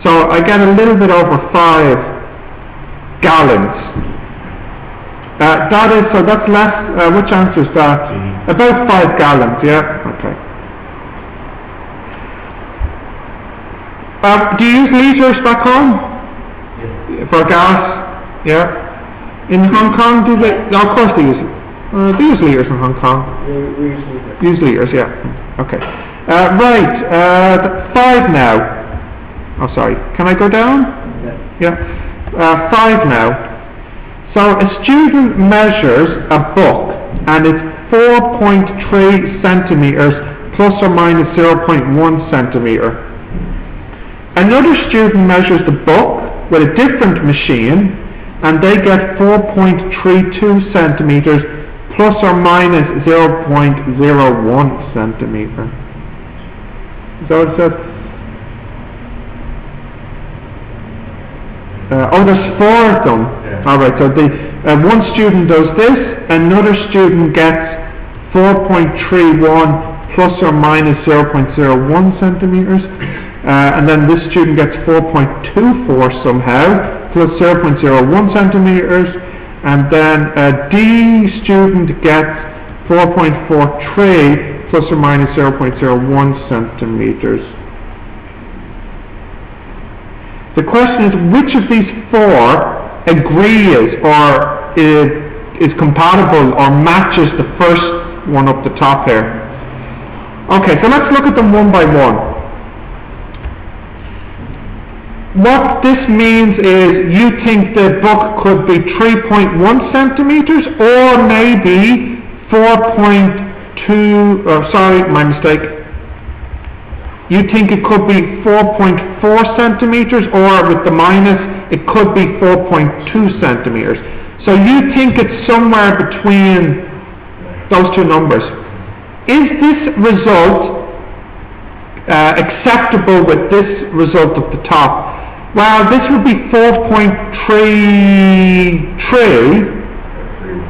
So I get a little bit over 5 gallons. So that's less, which answer is that? About 5 gallons, yeah? Okay. Do you use litres back home? Yeah. For gas? Yeah? In Hong Kong, do they? No, of course they use it. They use litres in Hong Kong. We usually do. Use litres, yeah. Okay. Right, 5 now. Oh, sorry. Can I go down? Yeah. Yeah. 5 now. So a student measures a book and it's 4.3 centimetres plus or minus 0.1 centimetre. Another student measures the book with a different machine and they get 4.32 centimetres plus or minus 0.01 centimetre. Is that what it says? There's 4 of them. Yeah. Alright, so one student does this, another student gets 4.31 plus or minus 0.01 centimetres, and then this student gets 4.24 somehow, plus 0.01 centimetres, and then D student gets 4.43 plus or minus 0.01 centimetres. The question is, which of these 4 agrees or is compatible or matches the first one up the top here? Okay, so let's look at them one by one. What this means is you think the book could be 3.1 centimetres or maybe 4.2, sorry, my mistake. You think it could be 4.4 centimetres or with the minus it could be 4.2 centimetres. So you think it's somewhere between those two numbers. Is this result acceptable with this result at the top? Well, this would be 4.33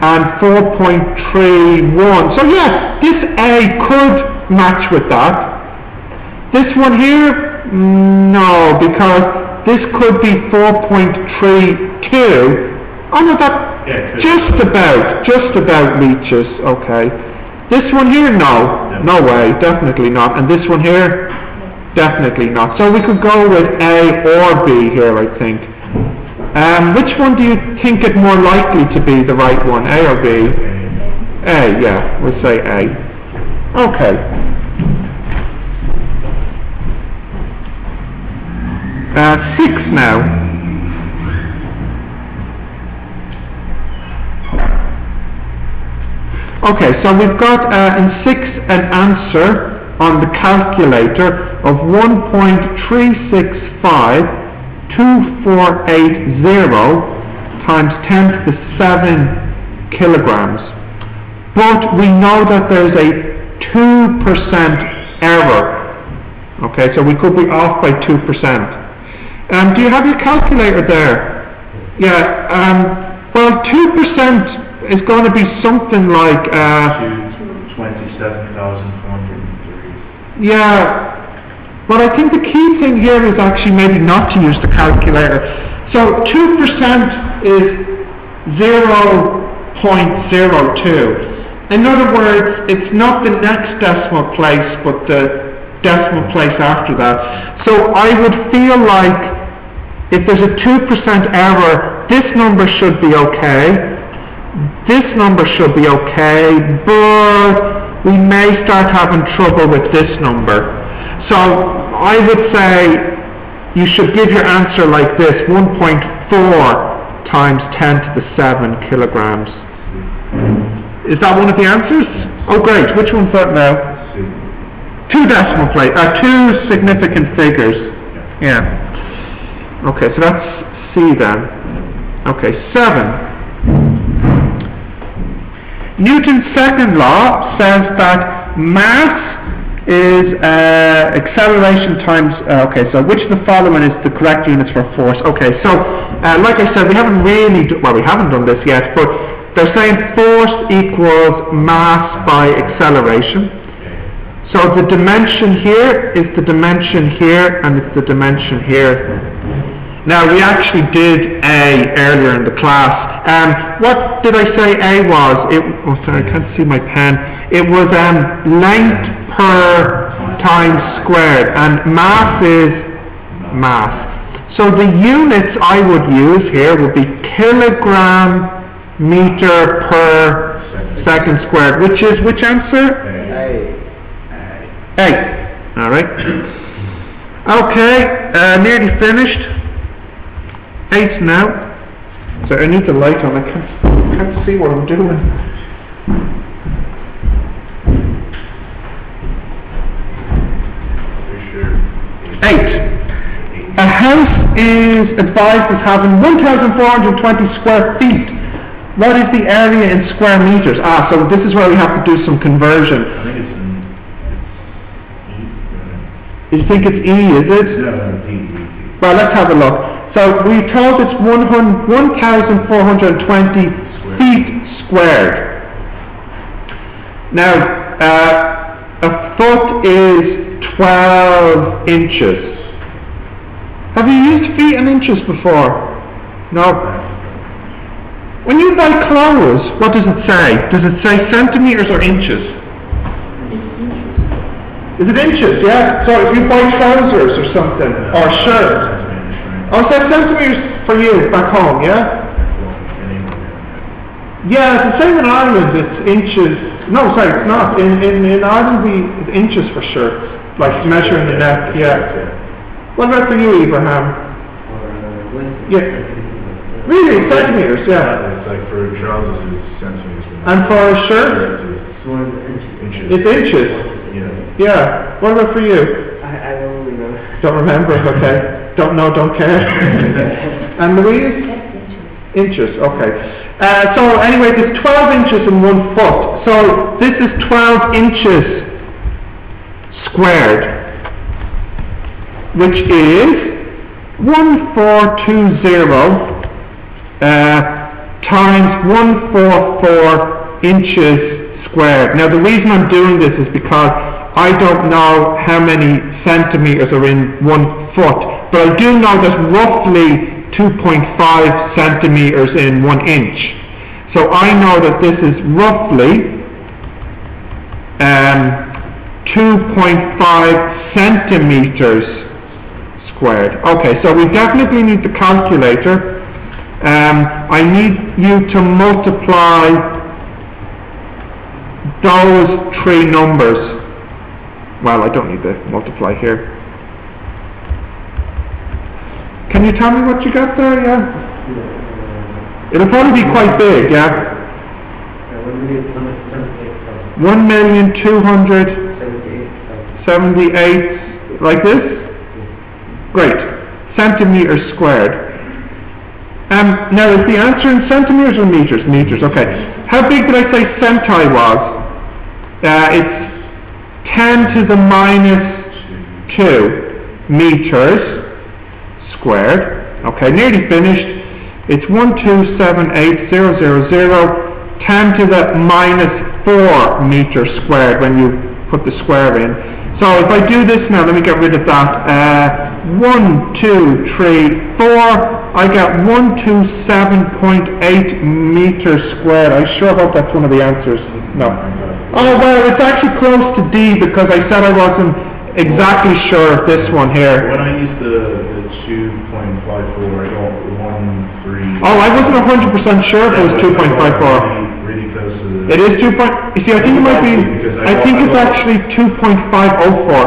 and 4.31. So yes, this A could match with that. This one here, no, because this could be 4.32. Oh no, that just about reaches. Okay. This one here, no way, definitely not. And this one here, definitely not. So we could go with A or B here, I think. Which one do you think it more likely to be the right one, A or B? A, yeah, we'll say A. Okay. 6 now. Okay, so we've got in 6 an answer on the calculator of 1.365280 times 10 to the 7 kilograms. But we know that there's a 2% error. Okay, so we could be off by 2%. Do you have your calculator there? Yeah, well 2% is going to be something like 27,403. yeah, but I think the key thing here is actually maybe not to use the calculator. So 2% is 0.02. In other words, it's not the next decimal place, but the decimal place after that. So I would feel like if there's a 2% error, this number should be okay. This number should be okay, but we may start having trouble with this number. So I would say you should give your answer like this, 1.4 times 10 to the 7 kilograms. Is that one of the answers? Oh great, which one's that now? Two decimal places, two significant figures. Yeah. Okay, so that's C then. Okay, 7. Newton's second law says that mass is acceleration times, okay, so which of the following is the correct units for force? Okay, so like I said, we haven't done this yet, but they're saying force equals mass by acceleration. So the dimension here is the dimension here, and it's the dimension here. Now, we actually did A earlier in the class. What did I say A was? Oh, sorry, I can't see my pen. It was length per times squared, and mass is mass. So the units I would use here would be kilogram meter per second squared, which is which answer? A. All right. Okay, nearly finished. 8 now. So I need the light on. I can't see what I'm doing. Eight. A house is advised as having 1,420 square feet. What is the area in square meters? So this is where we have to do some conversion. I think it's You think it's E, is it? Well, let's have a look. So we told it's 1,420 feet squared. Now, a foot is 12 inches. Have you used feet and inches before? No. When you buy clothes, what does it say? Does it say centimeters or inches? Is it inches? Yeah. So if you buy trousers or something, or shirts, oh, so centimeters for you back home, yeah? Yeah, it's the same in Ireland. It's inches. No, sorry, it's not. In Ireland, it's inches for shirts, like measuring the neck. Yeah. What about for you, Abraham? Yeah. Really, centimeters? Yeah. It's like for trousers, it's centimeters. And for a shirt? Inches. It's inches. Yeah. Yeah. What about for you? I don't really know. Don't remember. Okay. Don't know. Don't care. And Louise? Inches. Okay. So anyway, there's 12 inches in 1 foot. So this is 12 inches squared, which is 1420 times 144 inches squared. Now the reason I'm doing this is because I don't know how many centimeters are in 1 foot, but I do know there's roughly 2.5 centimeters in 1 inch. So I know that this is roughly 2.5 centimeters squared. Okay, so we definitely need the calculator. I need you to multiply those 3 numbers. Well, I don't need to multiply here. Can you tell me what you got there, yeah? It'll probably be quite big, yeah? 1,278,000, like this? Great. Centimeters squared. Now, is the answer in centimeters or meters? Meters, okay. How big did I say centi was? It's 10 to the minus 2 meters squared. Okay, nearly finished. It's 1,278,000, 10 to the minus 4 meters squared when you put the square in. So if I do this now, let me get rid of that. 1, 2, 3, 4. I got 127.8 meters squared. I sure hope that's one of the answers. No. Oh well, it's actually close to D because I said I wasn't exactly sure of this one here. When I use the 2.54, I got 1, 3. Oh, I wasn't 100% sure if it was 2.54. Really close to the. It is 2 point, you see, I think it might be, I think it's actually 2.504,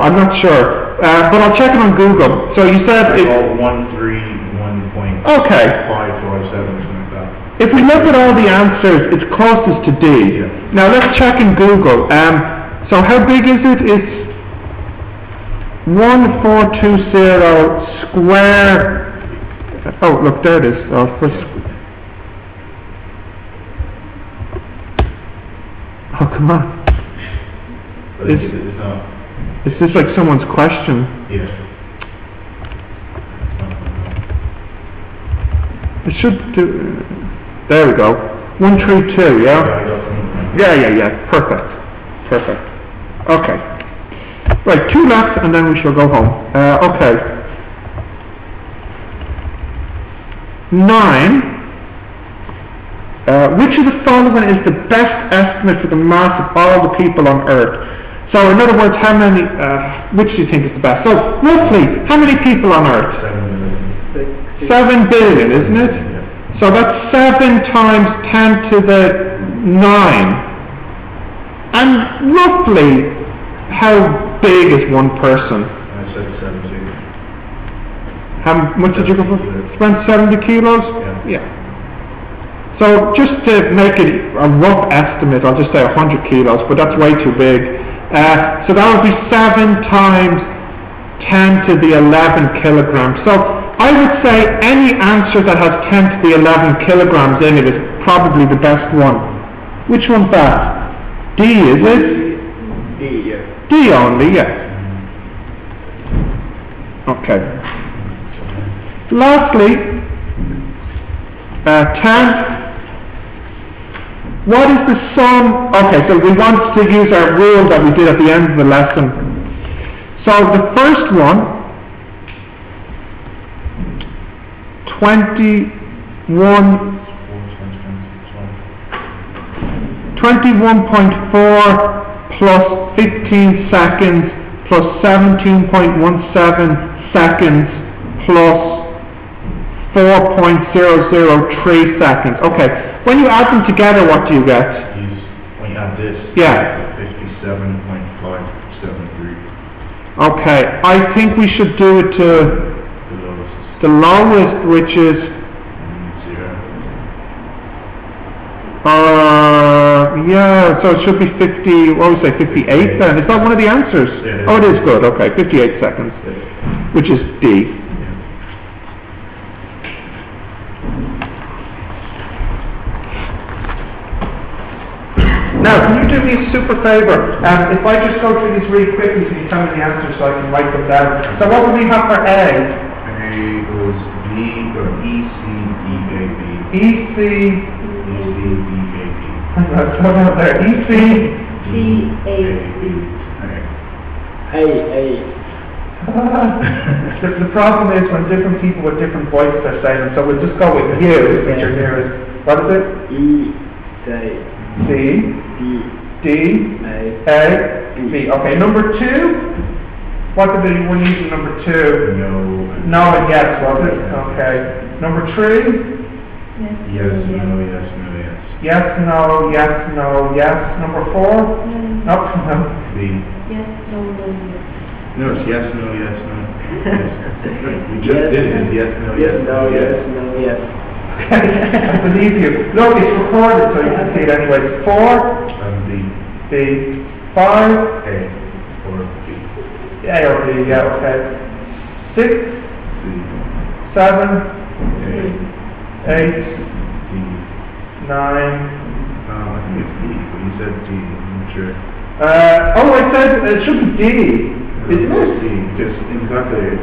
I'm not sure. But I'll check it on Google. So you said I it, got 131.547 okay. or something like that. If we look at all the answers, it's closest to D. Yeah. Now let's check in Google. So how big is it? It's 1420 square. Oh, look, there it is. Oh, come on. But It's- it's not, Is this like someone's question? yeah. It should do. There we go. 132. Yeah, Yeah. I got from. Yeah. Perfect. Okay. Right, 2 left, and then we shall go home. Okay. 9. Which of the following is the best estimate for the mass of all the people on Earth? So, in other words, how many? Which do you think is the best? So, roughly, how many people on Earth? 7 billion, isn't it? Yeah. So that's 7 times 10 to the 9. And roughly, how big is one person? I said 70. How much did you go for? Spent 70 kilos? Yeah. So just to make it a rough estimate, I'll just say 100 kilos, but that's way too big. So that would be 7 times 10 to the 11 kilograms. So I would say any answer that has 10 to the 11 kilograms in it is probably the best one. Which one's that? D, is it? D, yeah. D only, yes. Okay. Lastly, 10. What is the sum? Okay, so we want to use our rule that we did at the end of the lesson. So the first one, 21.4 plus 15 seconds plus 17.17 seconds plus 4.003 seconds. Okay, when you add them together, what do you get? When you add this. Yeah. 57.573. Okay, I think we should do it to The lowest. the lowest, which is 0. yeah, so it should be 50, what would we say, 58 then? Is that one of the answers? Yeah. Oh, it is good, okay, 58 seconds, which is D. Now, can you do me a super favour? If I just go through these really quickly, can you tell me the answers so I can write them down? So what would we have for A? A was B or ECDAB. EC, ECDAB. let's go down there, EC, the problem is when different people with different voices are saying them, so we'll just go with you, which are nearest. What is it? C, D, A, B. Okay, number 2. What did we need in number 2? No and yes, was it? Okay. Number 3? Yes, no, yes, no, yes. Yes, no, yes, no, yes. Number 4? Nope, no. B. Yes, no, no, yes. No, it's yes, no, yes, no. Yes. We just did it. Yes, no, yes, no, yes. I believe you. Look, it's recorded so you can see it anyway. 4? B. B. 5? A. Or B. A or B, yeah, okay. 6? C. 7? A. 8? D. 9? I think it's D, but you said D. I'm not sure. I said it should be D. Isn't It's it? D, because in the calculator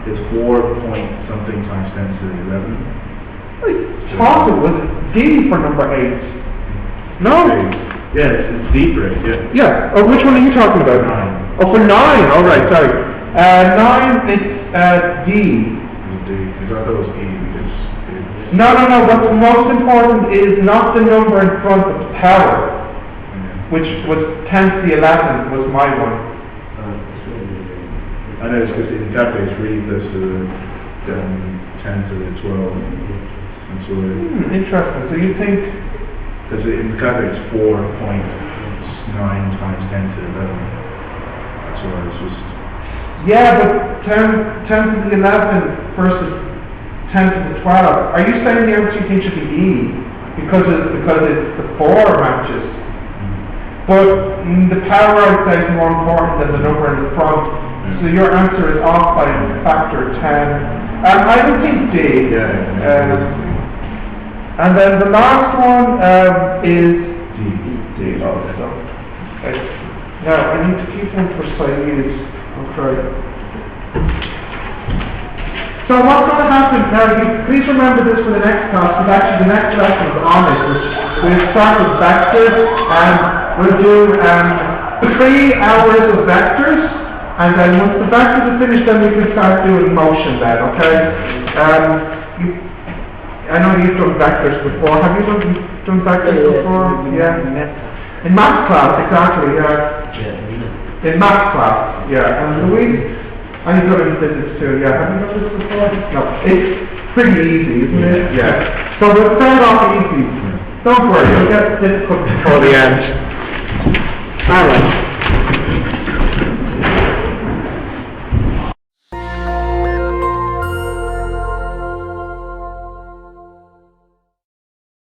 it's 4 point something times 10 to the 11. I thought it was D for number 8. No? Yeah, it's D for it, yeah. Yeah. Oh, which one are you talking about? 9. Oh, for 9. All right, sorry. 9 is D. It's D, because I thought it was E, because it, No. What's most important is not the number in front of the power, which was 10 to the 11 was my one. I know it's because in calculator it's really close to the 10 to the 12. That's what it is. Interesting. So you think, Because in the calculator it's 4.9 times 10 to the 11. That's why it's just, yeah, but 10 to the 11 versus 10 to the 12. Are you saying the answer you think should be E? Because it's the 4 matches. But the power outside is more important than the number in the front. So your answer is off by a factor of 10. I would think D. And then the last one is D. Okay. Now I need to keep one for Saeed. Okay. So what's going to happen now? Please remember this for the next class. Because actually the next lesson is on it, which we'll start with vectors, and we'll do 3 hours of vectors, and then once the vectors are finished, then we can start doing motion then. Okay. I know you've done vectors before. Have you done vectors before? Yeah. In math class, exactly. Yeah. In math class, yeah. And Louise, I know in physics too. Yeah. Have you done this before? No. It's pretty easy, isn't it? Yeah. So we'll start off easy. Don't worry, you'll get difficult before the end. All right.